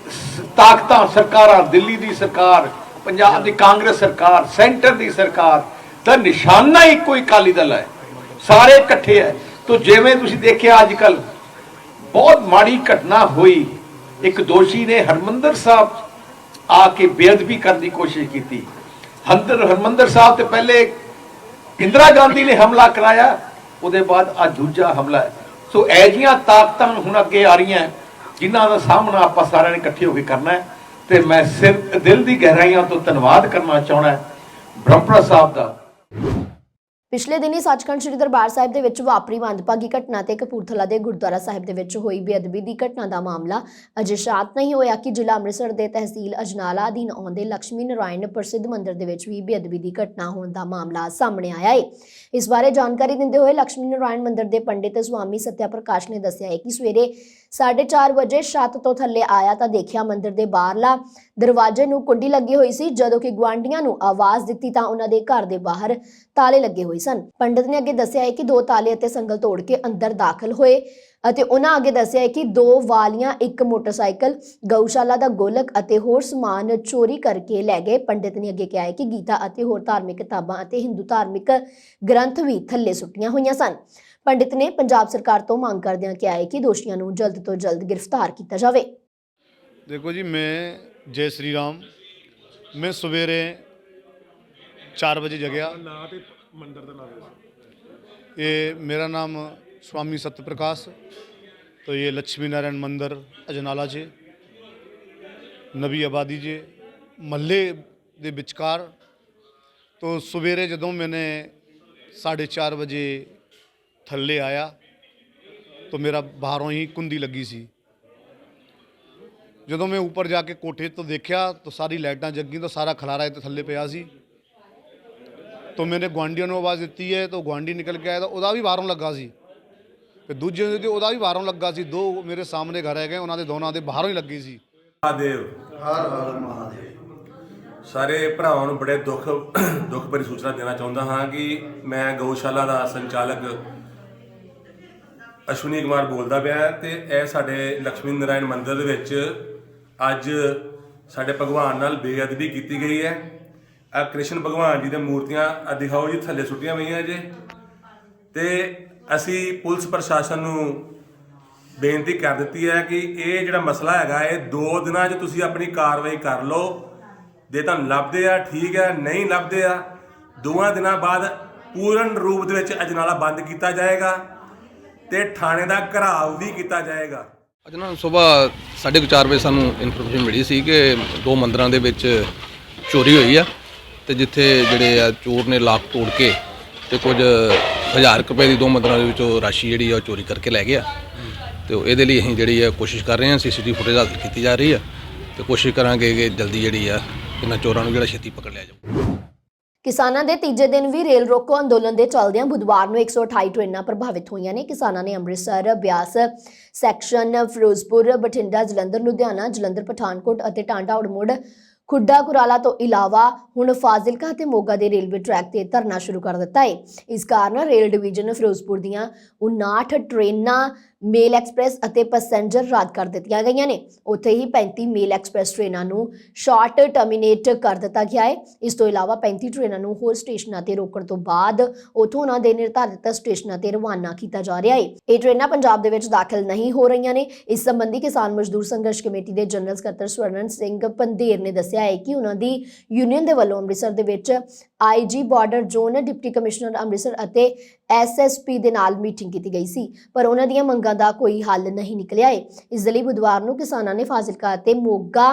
ਤਾਕਤਾਂ ਸਰਕਾਰਾਂ, ਦਿੱਲੀ ਦੀ ਸਰਕਾਰ, ਪੰਜਾਬ ਦੀ ਕਾਂਗਰਸ ਸਰਕਾਰ, ਸੈਂਟਰ ਦੀ ਸਰਕਾਰ ਦਾ ਨਿਸ਼ਾਨਾ ਹੀ ਕੋਈ ਅਕਾਲੀ ਦਲ ਹੈ, ਸਾਰੇ ਇਕੱਠੇ ਹੈ। ਤੋ ਜਿਵੇਂ ਤੁਸੀਂ ਦੇਖਿਆ ਅੱਜ ਕੱਲ ਬਹੁਤ ਮਾੜੀ ਘਟਨਾ ਹੋਈ, ਇੱਕ ਦੋਸ਼ੀ ਨੇ ਹਰਮੰਦਰ ਸਾਹਿਬ ਆ ਕੇ ਬੇਅਦਬੀ ਕਰਨ ਦੀ ਕੋਸ਼ਿਸ਼ ਕੀਤੀ। ਹਰਮੰਦਰ ਸਾਹਿਬ ਤੇ ਪਹਿਲੇ ਇੰਦਰਾ ਗਾਂਧੀ ਨੇ ਹਮਲਾ ਕਰਾਇਆ, ਉਹਦੇ ਬਾਅਦ ਅੱਜ ਦੂਜਾ ਹਮਲਾ ਹੈ। ਸੋ ਐਜੀਆਂ ਤਾਕਤਾਂ ਹੁਣ ਅੱਗੇ ਆ ਰਹੀਆਂ ਜਿਨ੍ਹਾਂ ਦਾ ਸਾਹਮਣਾ ਆਪਾਂ ਸਾਰਿਆਂ ਨੇ ਇਕੱਠੇ ਹੋ ਕੇ ਕਰਨਾ ਹੈ। ਤੇ ਮੈਂ ਸਿਰ ਦਿਲ ਦੀ ਗਹਿਰਾਈਆਂ ਤੋਂ ਧੰਨਵਾਦ ਕਰਨਾ ਚਾਹੁੰਦਾ ਬ੍ਰਹਮਪੁਰਾ ਸਾਹਿਬ ਦਾ। ਪਿਛਲੇ ਦਿਨੀ ਸੱਚਖੰਡ ਸ੍ਰੀ ਦਰਬਾਰ ਸਾਹਿਬ ਦੇ ਵਿੱਚ ਵਾਪਰੀ ਮੰਦਭਾਗੀ ਘਟਨਾ ਤੇ ਕਪੂਰਥਲਾ ਦੇ ਗੁਰਦੁਆਰਾ ਸਾਹਿਬ ਦੇ ਵਿੱਚ ਹੋਈ ਬੇਅਦਬੀ ਦੀ ਘਟਨਾ ਦਾ ਮਾਮਲਾ ਅਜੇ ਸ਼ਾਂਤ ਨਹੀਂ ਹੋਇਆ ਕਿ ਜ਼ਿਲ੍ਹਾ ਅੰਮ੍ਰਿਤਸਰ ਦੇ ਤਹਿਸੀਲ ਅਜਨਾਲਾ ਅਧੀਨ ਆਉਂਦੇ ਲక్ష్ਮੀ ਨਾਰਾਇਣ ਪ੍ਰਸਿੱਧ ਮੰਦਿਰ ਦੇ ਵਿੱਚ ਵੀ ਬੇਅਦਬੀ ਦੀ ਘਟਨਾ ਹੋਣ ਦਾ ਮਾਮਲਾ ਸਾਹਮਣੇ ਆਇਆ ਹੈ। ਇਸ ਬਾਰੇ ਜਾਣਕਾਰੀ ਦਿੰਦੇ ਹੋਏ ਲక్ష్ਮੀ ਨਾਰਾਇਣ ਮੰਦਿਰ ਦੇ ਪੰਡਿਤ ਸਵਾਮੀ ਸਤਿਆ ਪ੍ਰਕਾਸ਼ ਨੇ ਦੱਸਿਆ ਹੈ ਕਿ ਸਵੇਰੇ 4:30 ਵਜੇ ਛੱਤ ਤੋਂ ਥੱਲੇ ਆਇਆ ਤਾਂ ਦੇਖਿਆ ਮੰਦਿਰ ਦੇ ਬਾਹਰਲਾ ਦਰਵਾਜ਼ੇ ਨੂੰ ਕੁੰਡੀ ਲੱਗੀ ਹੋਈ ਸੀ। ਜਦੋਂ ਕਿ ਗੁਆਂਢੀਆਂ ਨੂੰ ਆਵਾਜ਼ ਦਿੱਤੀ ਤਾਂ ਉਹਨਾਂ ਦੇ ਘਰ ਦੇ ਬਾਹਰ ਤਾਲੇ ਲੱਗੇ ਹੋਏ ਸਨ। ਪੰਡਿਤ ਨੇ ਅੱਗੇ ਦੱਸਿਆ ਹੈ ਕਿ 2 ਤਾਲੇ ਅਤੇ ਸੰਗਲ ਤੋੜ ਕੇ ਅੰਦਰ ਦਾਖਲ ਹੋਏ ਅਤੇ ਉਹਨਾਂ ਅੱਗੇ ਦੱਸਿਆ ਹੈ ਕਿ 2 ਵਾਲੀਆਂ, 1 ਮੋਟਰਸਾਈਕਲ, ਗਊਸ਼ਾਲਾ ਦਾ ਗੋਲਕ ਅਤੇ ਹੋਰ ਸਮਾਨ ਚੋਰੀ ਕਰਕੇ ਲੈ ਗਏ। ਪੰਡਿਤ ਨੇ ਅੱਗੇ ਕਿਹਾ ਹੈ ਕਿ ਗੀਤਾ ਅਤੇ ਹੋਰ ਧਾਰਮਿਕ ਕਿਤਾਬਾਂ ਅਤੇ ਹਿੰਦੂ ਧਾਰਮਿਕ ਗ੍ਰੰਥ ਵੀ ਥੱਲੇ ਸੁੱਟੀਆਂ ਹੋਈਆਂ ਸਨ। ਪੰਡਿਤ ਨੇ ਪੰਜਾਬ ਸਰਕਾਰ ਤੋਂ ਮੰਗ ਕਰਦਿਆਂ ਕਿਹਾ ਹੈ ਕਿ ਦੋਸ਼ੀਆਂ ਨੂੰ ਜਲਦ ਤੋਂ ਜਲਦ ਗ੍ਰਿਫਤਾਰ ਕੀਤਾ ਜਾਵੇ। देखो जी, मैं जय श्री राम, मैं सवेरे 4 बजे जगया। ये मेरा नाम स्वामी सत्य प्रकाश, तो ये लक्ष्मी नारायण मंदिर अजनाला जे नवी आबादी जे महल्ले दे विचकार। तो सवेरे जदों मैंने 4:30 बजे थल्ले आया तो मेरा बाहरों ही कुंडी लगी सी। ਜਦੋਂ मैं ऊपर जाके कोठे तो देखा तो सारी लाइटां जगी, तो सारा खलारा इत्थे थल्ले पिया सी। तो मैंने गुआंढियों को आवाज़ दी है तो गुआंढी निकल के आया तो वह भी बाहरों लगा सी, फिर दूजे वह भी बाहरों लगा सी। 2 मेरे सामने घर है उन्होंने दोनों के बाहरों ही लगी सी। महादेव हर हर महादेव। सारे भरावां नूं बड़े दुख भरी सूचना देना चाहुंदा हाँ कि मैं गौशाला का संचालक अश्विनी कुमार बोलता पाया ते यह साडे लक्ष्मी नारायण मंदिर दे विच अज साडे भगवान नाल बेअदबी की गई है। आ कृष्ण भगवान जी दी मूर्तियां दिखाओ जी थल्ले सुट्टियां पईयां जे। ते असी पुलिस प्रशासन नूं बेनती कर दित्ती है कि ये जिहड़ा मसला हैगा ये 2 दिनां 'च तुसीं अपनी कार्रवाई कर लो। जे तुहानूं लभदे आ ठीक है, नहीं लभदे आ 2 दिनां बाद पूर्ण रूप दे विच अजनाला बंद किया जाएगा ते थाणे दा घराव भी किया जाएगा। ਅੱਜ ਨਾ ਸਵੇਰ 4:30 ਵਜੇ ਸਾਨੂੰ ਇਨਫੋਰਮੇਸ਼ਨ ਮਿਲੀ ਸੀ ਕਿ 2 ਮੰਦਰਾਂ ਦੇ ਵਿੱਚ ਚੋਰੀ ਹੋਈ ਆ ਤੇ ਜਿੱਥੇ ਜਿਹੜੇ ਆ ਚੋਰ ਨੇ ਲਾਕ ਤੋੜ ਕੇ ਤੇ ਕੁਝ 1000 ਰੁਪਏ ਦੀ 2 ਮੰਦਰਾਂ ਦੇ ਵਿੱਚੋਂ ਰਾਸ਼ੀ ਜਿਹੜੀ ਆ ਚੋਰੀ ਕਰਕੇ ਲੈ ਗਿਆ। ਤੇ ਇਹਦੇ ਲਈ ਅਸੀਂ ਜਿਹੜੀ ਆ ਕੋਸ਼ਿਸ਼ ਕਰ ਰਹੇ ਹਾਂ, ਸੀਸੀਟੀਵੀ ਫੁਟੇਜ ਹਾਸਲ ਕੀਤੀ ਜਾ ਰਹੀ ਆ ਤੇ ਕੋਸ਼ਿਸ਼ ਕਰਾਂਗੇ ਕਿ ਜਲਦੀ ਜਿਹੜੀ ਆ ਇਹਨਾਂ ਚੋਰਾਂ ਨੂੰ ਜਿਹੜਾ ਛੇਤੀ ਪਕੜ ਲਿਆ ਜਾਵੇ। ਕਿਸਾਨਾਂ ਦੇ ਤੀਜੇ ਦਿਨ ਵੀ ਰੇਲ ਰੋਕੋ ਅੰਦੋਲਨ ਦੇ ਚੱਲਦਿਆਂ ਬੁੱਧਵਾਰ ਨੂੰ 128 ਟ੍ਰੇਨਾਂ ਪ੍ਰਭਾਵਿਤ ਹੋਈਆਂ ਨੇ। ਕਿਸਾਨਾਂ ਨੇ ਅੰਮ੍ਰਿਤਸਰ, ਬਿਆਸ ਸੈਕਸ਼ਨ, ਫਿਰੋਜ਼ਪੁਰ, ਬਠਿੰਡਾ, ਜਲੰਧਰ, ਲੁਧਿਆਣਾ, ਜਲੰਧਰ, ਪਠਾਨਕੋਟ ਅਤੇ ਟਾਂਡਾ ਉੜਮੁੜ ਖੁੱਡਾ ਕੁਰਾਲਾ ਤੋਂ ਇਲਾਵਾ ਹੁਣ ਫਾਜ਼ਿਲਕਾ ਤੇ ਮੋਗਾ ਦੇ ਰੇਲਵੇ ਟਰੈਕ ਤੇ ਧਰਨਾ ਸ਼ੁਰੂ ਕਰ ਦਿੱਤਾ ਹੈ। ਇਸ ਕਾਰਨ ਰੇਲ ਡਿਵੀਜ਼ਨ ਫਿਰੋਜ਼ਪੁਰ ਦੀਆਂ 59 ਟ੍ਰੇਨਾਂ ਮੇਲ ਐਕਸਪ੍ਰੈਸ ਅਤੇ ਪੈਸੇਂਜਰ ਰੱਦ ਕਰ ਦਿੱਤੀਆਂ ਗਈਆਂ ਨੇ। ਉੱਥੇ ਹੀ 35 ਮੇਲ ਐਕਸਪ੍ਰੈਸ ਟ੍ਰੇਨਾਂ ਨੂੰ ਸ਼ਾਰਟ ਟਰਮੀਨੇਟ ਕਰ ਦਿੱਤਾ ਗਿਆ ਹੈ। ਇਸ ਤੋਂ ਇਲਾਵਾ 35 ਟ੍ਰੇਨਾਂ ਨੂੰ ਹੋਰ ਸਟੇਸ਼ਨਾਂ ਤੇ ਰੋਕਣ ਤੋਂ ਬਾਅਦ ਉੱਥੋਂ ਉਹਨਾਂ ਦੇ ਨਿਰਧਾਰਿਤ ਸਟੇਸ਼ਨਾਂ ਤੇ ਰਵਾਨਾ ਕੀਤਾ ਜਾ ਰਿਹਾ ਹੈ। ਇਹ ਟ੍ਰੇਨਾਂ ਪੰਜਾਬ ਦੇ ਵਿੱਚ ਦਾਖਲ ਨਹੀਂ ਹੋ ਰਹੀਆਂ ਨੇ। ਇਸ ਸੰਬੰਧੀ ਕਿਸਾਨ ਮਜ਼ਦੂਰ ਸੰਘਰਸ਼ ਕਮੇਟੀ ਦੇ ਜਨਰਲ ਸਕੱਤਰ ਸਵਰਨ ਸਿੰਘ ਪੰਧੇਰ ਨੇ ਦੱਸਿਆ ਹੈ ਕਿ ਉਹਨਾਂ ਦੀ ਯੂਨੀਅਨ ਦੇ ਵੱਲੋਂ ਅੰਮ੍ਰਿਤਸਰ ਦੇ ਵਿੱਚ IG border zone, deputy commissioner Amritsar ਅਤੇ SSP ਦੇ ਨਾਲ ਮੀਟਿੰਗ ਕੀਤੀ ਗਈ ਸੀ, ਪਰ ਉਹਨਾਂ ਦੀਆਂ ਮੰਗਾਂ ਦਾ ਕੋਈ ਹੱਲ ਨਹੀਂ ਨਿਕਲਿਆ ਹੈ। ਇਸ ਦੇ ਲਈ ਬੁੱਧਵਾਰ ਨੂੰ ਕਿਸਾਨਾਂ ਨੇ ਫਾਜ਼ਿਲਕਾ ਅਤੇ ਮੋਗਾ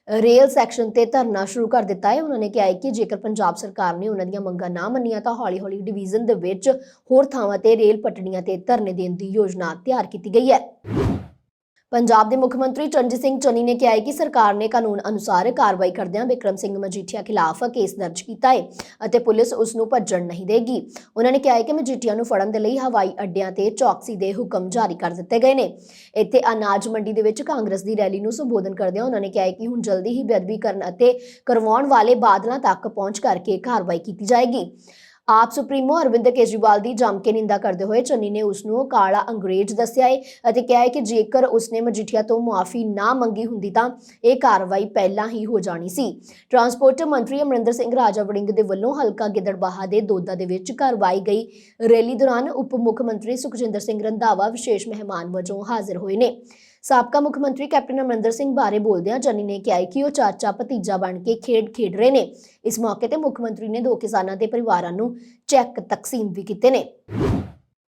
ਰੇਲ ਸੈਕਸ਼ਨ ਤੇ ਧਰਨਾ ਸ਼ੁਰੂ ਕਰ ਦਿੱਤਾ ਹੈ। ਉਹਨਾਂ ਨੇ ਕਿਹਾ ਹੈ ਕਿ ਜੇਕਰ ਪੰਜਾਬ ਸਰਕਾਰ ਨੇ ਉਹਨਾਂ ਦੀਆਂ ਮੰਗਾਂ ਨਾ ਮੰਨੀਆਂ ਤਾਂ ਹੌਲੀ-ਹੌਲੀ ਡਿਵੀਜ਼ਨ ਦੇ ਵਿੱਚ ਹੋਰ ਥਾਵਾਂ ਤੇ ਰੇਲ ਪਟੜੀਆਂ ਤੇ ਧਰਨੇ ਦੇਣ ਦੀ ਯੋਜਨਾ ਤਿਆਰ ਕੀਤੀ ਗਈ ਹੈ। ਪੰਜਾਬ ਦੇ ਮੁੱਖ ਮੰਤਰੀ ਚਰਨਜੀਤ ਸਿੰਘ ਚੰਨੀ ਨੇ ਕਿਹਾ ਹੈ ਕਿ ਸਰਕਾਰ ਨੇ ਕਾਨੂੰਨ ਅਨੁਸਾਰ ਕਾਰਵਾਈ ਕਰਦਿਆਂ ਬਿਕਰਮ ਸਿੰਘ ਮਜੀਠੀਆ ਖਿਲਾਫ ਕੇਸ ਦਰਜ ਕੀਤਾ ਹੈ ਅਤੇ ਪੁਲਿਸ ਉਸ ਨੂੰ ਭੱਜਣ ਨਹੀਂ ਦੇਗੀ। ਉਹਨਾਂ ਨੇ ਕਿਹਾ ਹੈ ਕਿ ਮਜੀਠੀਆ ਨੂੰ ਫੜਨ ਦੇ ਲਈ ਹਵਾਈ ਅੱਡਿਆਂ ਤੇ ਚੌਕਸੀ ਦੇ ਹੁਕਮ ਜਾਰੀ ਕਰ ਦਿੱਤੇ ਗਏ ਨੇ। ਇੱਥੇ ਅਨਾਜ ਮੰਡੀ ਦੇ ਵਿੱਚ ਕਾਂਗਰਸ ਦੀ ਰੈਲੀ ਨੂੰ ਸੰਬੋਧਨ ਕਰਦਿਆਂ ਉਹਨਾਂ ਨੇ ਕਿਹਾ ਹੈ ਕਿ ਹੁਣ ਜਲਦੀ ਹੀ ਬੇਅਦਬੀ ਕਰਨ ਅਤੇ ਕਰਵਾਉਣ ਵਾਲੇ ਬਾਦਲਾਂ ਤੱਕ ਪਹੁੰਚ ਕਰਕੇ ਕਾਰਵਾਈ ਕੀਤੀ ਜਾਏਗੀ। ਆਪ ਸੁਪਰੀਮੋ ਅਰਵਿੰਦ ਕੇਜਰੀਵਾਲ ਦੀ ਜੰਮ ਕੇ ਨਿੰਦਾ ਕਰਦੇ ਹੋਏ ਚੰਨੀ ਨੇ ਉਸ ਨੂੰ ਕਾਲਾ ਅੰਗਰੇਜ਼ ਦੱਸਿਆ ਹੈ ਅਤੇ ਕਿਹਾ ਹੈ ਕਿ ਜੇਕਰ ਉਸਨੇ ਮਜੀਠੀਆ ਤੋਂ ਮੁਆਫੀ ਨਾ ਮੰਗੀ ਹੁੰਦੀ ਤਾਂ ਇਹ ਕਾਰਵਾਈ ਪਹਿਲਾਂ ਹੀ ਹੋ ਜਾਣੀ ਸੀ। ਟਰਾਂਸਪੋਰਟ ਮੰਤਰੀ ਅਮਰਿੰਦਰ ਸਿੰਘ ਰਾਜਾ ਵੜਿੰਗ ਦੇ ਵੱਲੋਂ ਹਲਕਾ ਗਿੱਦੜਬਾਹਾ ਦੇ ਦੋਦਾ ਦੇ ਵਿੱਚ ਕਰਵਾਈ ਗਈ ਰੈਲੀ ਦੌਰਾਨ ਉਪ ਮੁੱਖ ਮੰਤਰੀ ਸੁਖਜਿੰਦਰ ਸਿੰਘ ਰੰਧਾਵਾ ਵਿਸ਼ੇਸ਼ ਮਹਿਮਾਨ ਵਜੋਂ ਹਾਜ਼ਰ ਹੋਏ ਨੇ। ਸਾਬਕਾ ਮੁੱਖ ਮੰਤਰੀ ਕੈਪਟਨ ਅਮਰਿੰਦਰ ਸਿੰਘ ਬਾਰੇ ਬੋਲਦਿਆਂ ਚੰਨੀ ਨੇ ਕਿਹਾ ਕਿ ਉਹ ਚਾਚਾ ਭਤੀਜਾ ਬਣ ਕੇ ਖੇਡ ਰਹੇ ਨੇ। ਇਸ ਮੌਕੇ ਤੇ ਮੁੱਖ ਮੰਤਰੀ ਨੇ 2 ਕਿਸਾਨਾਂ ਦੇ ਪਰਿਵਾਰਾਂ ਨੂੰ ਚੈੱਕ ਤਕਸੀਮ ਵੀ ਕੀਤੇ ਨੇ।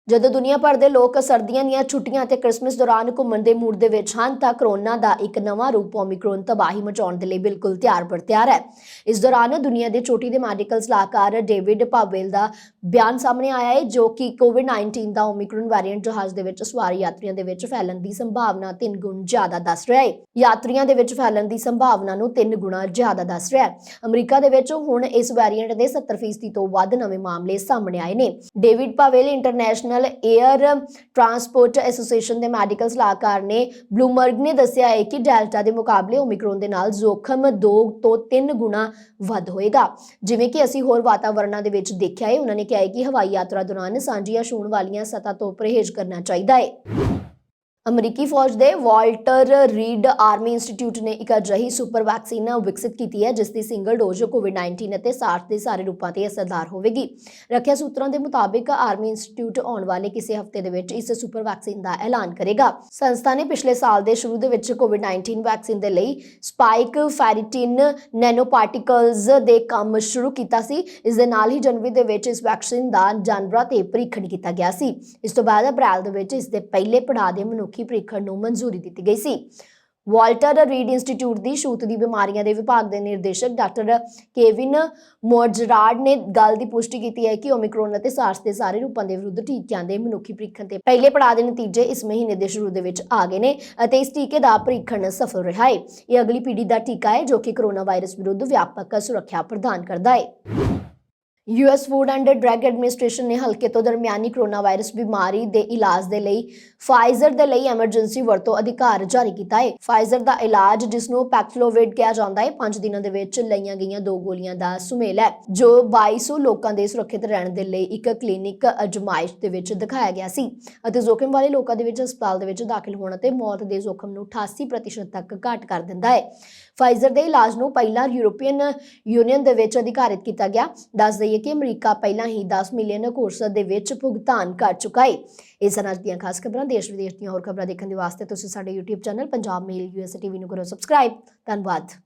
ਜਦੋਂ ਦੁਨੀਆ ਭਰ ਦੇ ਲੋਕ ਸਰਦੀਆਂ ਦੀਆਂ ਛੁੱਟੀਆਂ ਤੇ ਕ੍ਰਿਸਮਸ ਦੌਰਾਨ ਘੁੰਮਣ ਦੇ ਮੂਡ ਦੇ ਵਿੱਚ ਹਨ ਤਾਂ ਕਰੋਨਾ ਦਾ ਇੱਕ ਨਵਾਂ ਰੂਪ ਓਮਿਕਰੋਨ ਤਬਾਹੀ ਮਚਾਉਣ ਦੇ ਲਈ ਬਿਲਕੁਲ ਤਿਆਰ ਹੈ। ਇਸ ਦੌਰਾਨ ਦੁਨੀਆ ਦੇ ਚੋਟੀ ਦੇ ਮੈਡੀਕਲ ਸਲਾਹਕਾਰ ਡੇਵਿਡ ਪਾਵੇਲ ਦਾ ਬਿਆਨ ਸਾਹਮਣੇ ਆਇਆ ਹੈ, ਜੋ ਕਿ ਕੋਵਿਡ-19 ਦਾ ਓਮਿਕਰੋਨ ਵੈਰੀਐਂਟ ਜਹਾਜ਼ ਦੇ ਵਿੱਚ ਸਵਾਰ ਯਾਤਰੀਆਂ ਦੇ ਵਿੱਚ ਫੈਲਣ ਦੀ ਸੰਭਾਵਨਾ 3 ਗੁਣ ਜ਼ਿਆਦਾ ਦੱਸ ਰਿਹਾ ਹੈ। ਯਾਤਰੀਆਂ ਦੇ ਵਿੱਚ ਫੈਲਣ ਦੀ ਸੰਭਾਵਨਾ ਨੂੰ 3 ਗੁਣਾ ਜ਼ਿਆਦਾ ਦੱਸ ਰਿਹਾ ਹੈ। ਅਮਰੀਕਾ ਦੇ ਵਿੱਚ ਹੁਣ ਇਸ ਵੈਰੀਐਂਟ ਦੇ 70% ਤੋਂ ਵੱਧ ਨਵੇਂ ਮਾਮਲੇ ਸਾਹਮਣੇ ਆਏ ਨੇ। David Powell international air transport association ਦੇ ਮੈਡੀਕਲ ਸਲਾਹਕਾਰ ਨੇ ਬਲੂਮਬਰਗ ਨੇ ਦੱਸਿਆ ਹੈ ਕਿ ਡੈਲਟਾ ਦੇ ਮੁਕਾਬਲੇ ਓਮਿਕਰੋਨ ਦੇ ਨਾਲ ਜੋਖਮ 2 ਤੋਂ 3 ਗੁਣਾ ਵੱਧ ਹੋਏਗਾ, ਜਿਵੇਂ ਕਿ ਅਸੀਂ ਹੋਰ ਵਾਤਾਵਰਨਾਂ ਦੇ ਵਿੱਚ ਦੇਖਿਆ ਹੈ। ਉਹਨਾਂ ਨੇ ਕਿਹਾ ਹੈ ਕਿ ਹਵਾਈ ਯਾਤਰਾ ਦੌਰਾਨ ਸਾਂਝੀਆਂ ਛੂਹਣ ਵਾਲੀਆਂ ਸਤਹਾਂ ਤੋਂ ਪਰਹੇਜ਼ ਕਰਨਾ ਚਾਹੀਦਾ ਹੈ। ਅਮਰੀਕੀ ਫੌਜ ਦੇ ਵਾਲਟਰ ਰੀਡ ਆਰਮੀ ਇੰਸਟੀਚਿਊਟ ਨੇ ਇੱਕ ਅਜਿਹੀ ਸੁਪਰ ਵੈਕਸੀਨ ਵਿਕਸਿਤ ਕੀਤੀ ਹੈ ਜਿਸ ਦੀ ਸਿੰਗਲ ਡੋਜ਼ ਕੋਵਿਡ-19 ਅਤੇ SARS ਦੇ ਸਾਰੇ ਰੂਪਾਂ ਤੇ ਅਸਰਦਾਰ ਹੋਵੇਗੀ। ਰੱਖਿਆ ਸੂਤਰਾਂ ਦੇ ਮੁਤਾਬਿਕ ਆਰਮੀ ਇੰਸਟੀਚਿਊਟ ਆਉਣ ਵਾਲੇ ਕਿਸੇ ਹਫ਼ਤੇ ਦੇ ਵਿੱਚ ਇਸ ਸੁਪਰ ਵੈਕਸੀਨ ਦਾ ਐਲਾਨ ਕਰੇਗਾ। ਸੰਸਥਾ ਨੇ ਪਿਛਲੇ ਸਾਲ ਦੇ ਸ਼ੁਰੂ ਦੇ ਵਿੱਚ ਕੋਵਿਡ-19 ਵੈਕਸੀਨ ਦੇ ਲਈ ਸਪਾਈਕ ਫੈਰੀਟਿਨ ਨੈਨੋ ਪਾਰਟੀਕਲਸ ਦੇ ਕੰਮ ਸ਼ੁਰੂ ਕੀਤਾ ਸੀ। ਇਸ ਦੇ ਨਾਲ ਹੀ ਜਨਵਰੀ ਦੇ ਵਿੱਚ ਇਸ ਵੈਕਸੀਨ ਦਾ ਜਾਨਵਰਾਂ ਤੇ ਪਰੀਖਣ ਕੀਤਾ ਗਿਆ ਸੀ। ਇਸ ਤੋਂ ਬਾਅਦ ਅਪ੍ਰੈਲ ਦੇ ਵਿੱਚ ਇਸ ਦੇ ਪਹਿਲੇ ਪੜਾਅ ਦੇ ਪ੍ਰੀਖਣ ਨੂੰ ਮਨਜ਼ੂਰੀ ਦਿੱਤੀ ਗਈ ਸੀ। ਵਾਲਟਰ ਰੀਡ ਇੰਸਟੀਚਿਊਟ ਦੀ ਛੂਤ ਦੀ ਬਿਮਾਰੀਆਂ ਦੇ ਵਿਭਾਗ ਦੇ ਨਿਰਦੇਸ਼ਕ ਡਾਕਟਰ ਕੇਵਿਨ ਮੋਰਜਰਾਡ ਨੇ ਗੱਲ ਦੀ ਪੁਸ਼ਟੀ ਕੀਤੀ ਹੈ ਕਿ ਓਮਿਕਰੋਨ ਅਤੇ SARS ਦੇ ਸਾਰੇ ਰੂਪਾਂ ਦੇ ਵਿਰੁੱਧ ਟੀਕਿਆਂ ਦੇ ਮਨੁੱਖੀ ਪ੍ਰੀਖਣ ਤੇ ਪਹਿਲੇ ਪੜਾਅ ਦੇ ਨਤੀਜੇ ਇਸ ਮਹੀਨੇ ਦੇ ਸ਼ੁਰੂ ਦੇ ਵਿੱਚ ਆ ਗਏ ਨੇ ਅਤੇ ਇਸ ਟੀਕੇ ਦਾ ਪ੍ਰੀਖਣ ਸਫਲ ਰਿਹਾ ਹੈ। ਇਹ ਅਗਲੀ ਪੀੜ੍ਹੀ ਦਾ ਟੀਕਾ ਹੈ ਜੋ ਕਿ ਕੋਰੋਨਾ ਵਾਇਰਸ ਵਿਰੁੱਧ ਵਿਆਪਕ ਸੁਰੱਖਿਆ ਪ੍ਰਦਾਨ ਕਰਦਾ ਹੈ। US food and drug administration ਨੇ ਹਲਕੇ ਤੋਂ ਦਰਮਿਆਨੀ ਕੋਰੋਨਾ ਵਾਇਰਸ ਬਿਮਾਰੀ ਦੇ ਇਲਾਜ ਦੇ ਲਈ ਫਾਈਜ਼ਰ ਦੇ ਲਈ ਐਮਰਜੈਂਸੀ ਵਰਤੋਂ ਅਧਿਕਾਰ ਜਾਰੀ ਕੀਤਾ ਹੈ। ਫਾਈਜ਼ਰ ਦਾ ਇਲਾਜ, ਜਿਸ ਨੂੰ ਪੈਕਸਲੋਵਿਡ ਕਿਹਾ ਜਾਂਦਾ ਹੈ, 5 ਦਿਨਾਂ ਦੇ ਵਿੱਚ ਲਈਆਂ ਗਈਆਂ 2 ਗੋਲੀਆਂ ਦਾ ਸੁਮੇਲ ਹੈ, ਜੋ 2200 ਲੋਕਾਂ ਦੇ ਸੁਰੱਖਿਅਤ ਰਹਿਣ ਦੇ ਲਈ ਇੱਕ ਕਲੀਨਿਕ ਅਜਮਾਇਸ਼ ਦੇ ਵਿੱਚ ਦਿਖਾਇਆ ਗਿਆ ਸੀ ਅਤੇ ਜ਼ੋਖਿਮ ਵਾਲੇ ਲੋਕਾਂ ਦੇ ਵਿੱਚ ਹਸਪਤਾਲ ਦੇ ਵਿੱਚ ਦਾਖਲ ਹੋਣ ਅਤੇ ਮੌਤ ਦੇ ਜ਼ੋਖਮ ਨੂੰ 88% ਤੱਕ ਘੱਟ ਕਰ ਦਿੰਦਾ ਹੈ। ਫਾਈਜ਼ਰ ਦੇ ਇਲਾਜ ਨੂੰ ਪਹਿਲਾਂ ਯੂਰਪੀਅਨ ਯੂਨੀਅਨ ਦੇ ਵਿੱਚ ਅਧਿਕਾਰਿਤ ਕੀਤਾ ਗਿਆ। ਦੱਸ ਦਈਏ ਕਿ ਅਮਰੀਕਾ ਪਹਿਲਾਂ ਹੀ 10 ਮਿਲੀਅਨ ਕੋਰਸ ਦੇ ਵਿੱਚ ਭੁਗਤਾਨ ਕਰ ਚੁੱਕਾ ਹੈ। ਇਸ ਤਰ੍ਹਾਂ ਦੀਆਂ ਖਾਸ ਖਬਰਾਂ, ਦੇਸ਼ ਵਿਦੇਸ਼ ਦੀਆਂ ਹੋਰ ਖਬਰਾਂ ਦੇਖਣ ਦੇ ਵਾਸਤੇ ਤੁਸੀਂ ਸਾਡੇ YouTube ਚੈਨਲ ਪੰਜਾਬ ਮੇਲ USA TV ਨੂੰ ਕਰੋ ਸਬਸਕ੍ਰਾਈਬ। ਧੰਨਵਾਦ।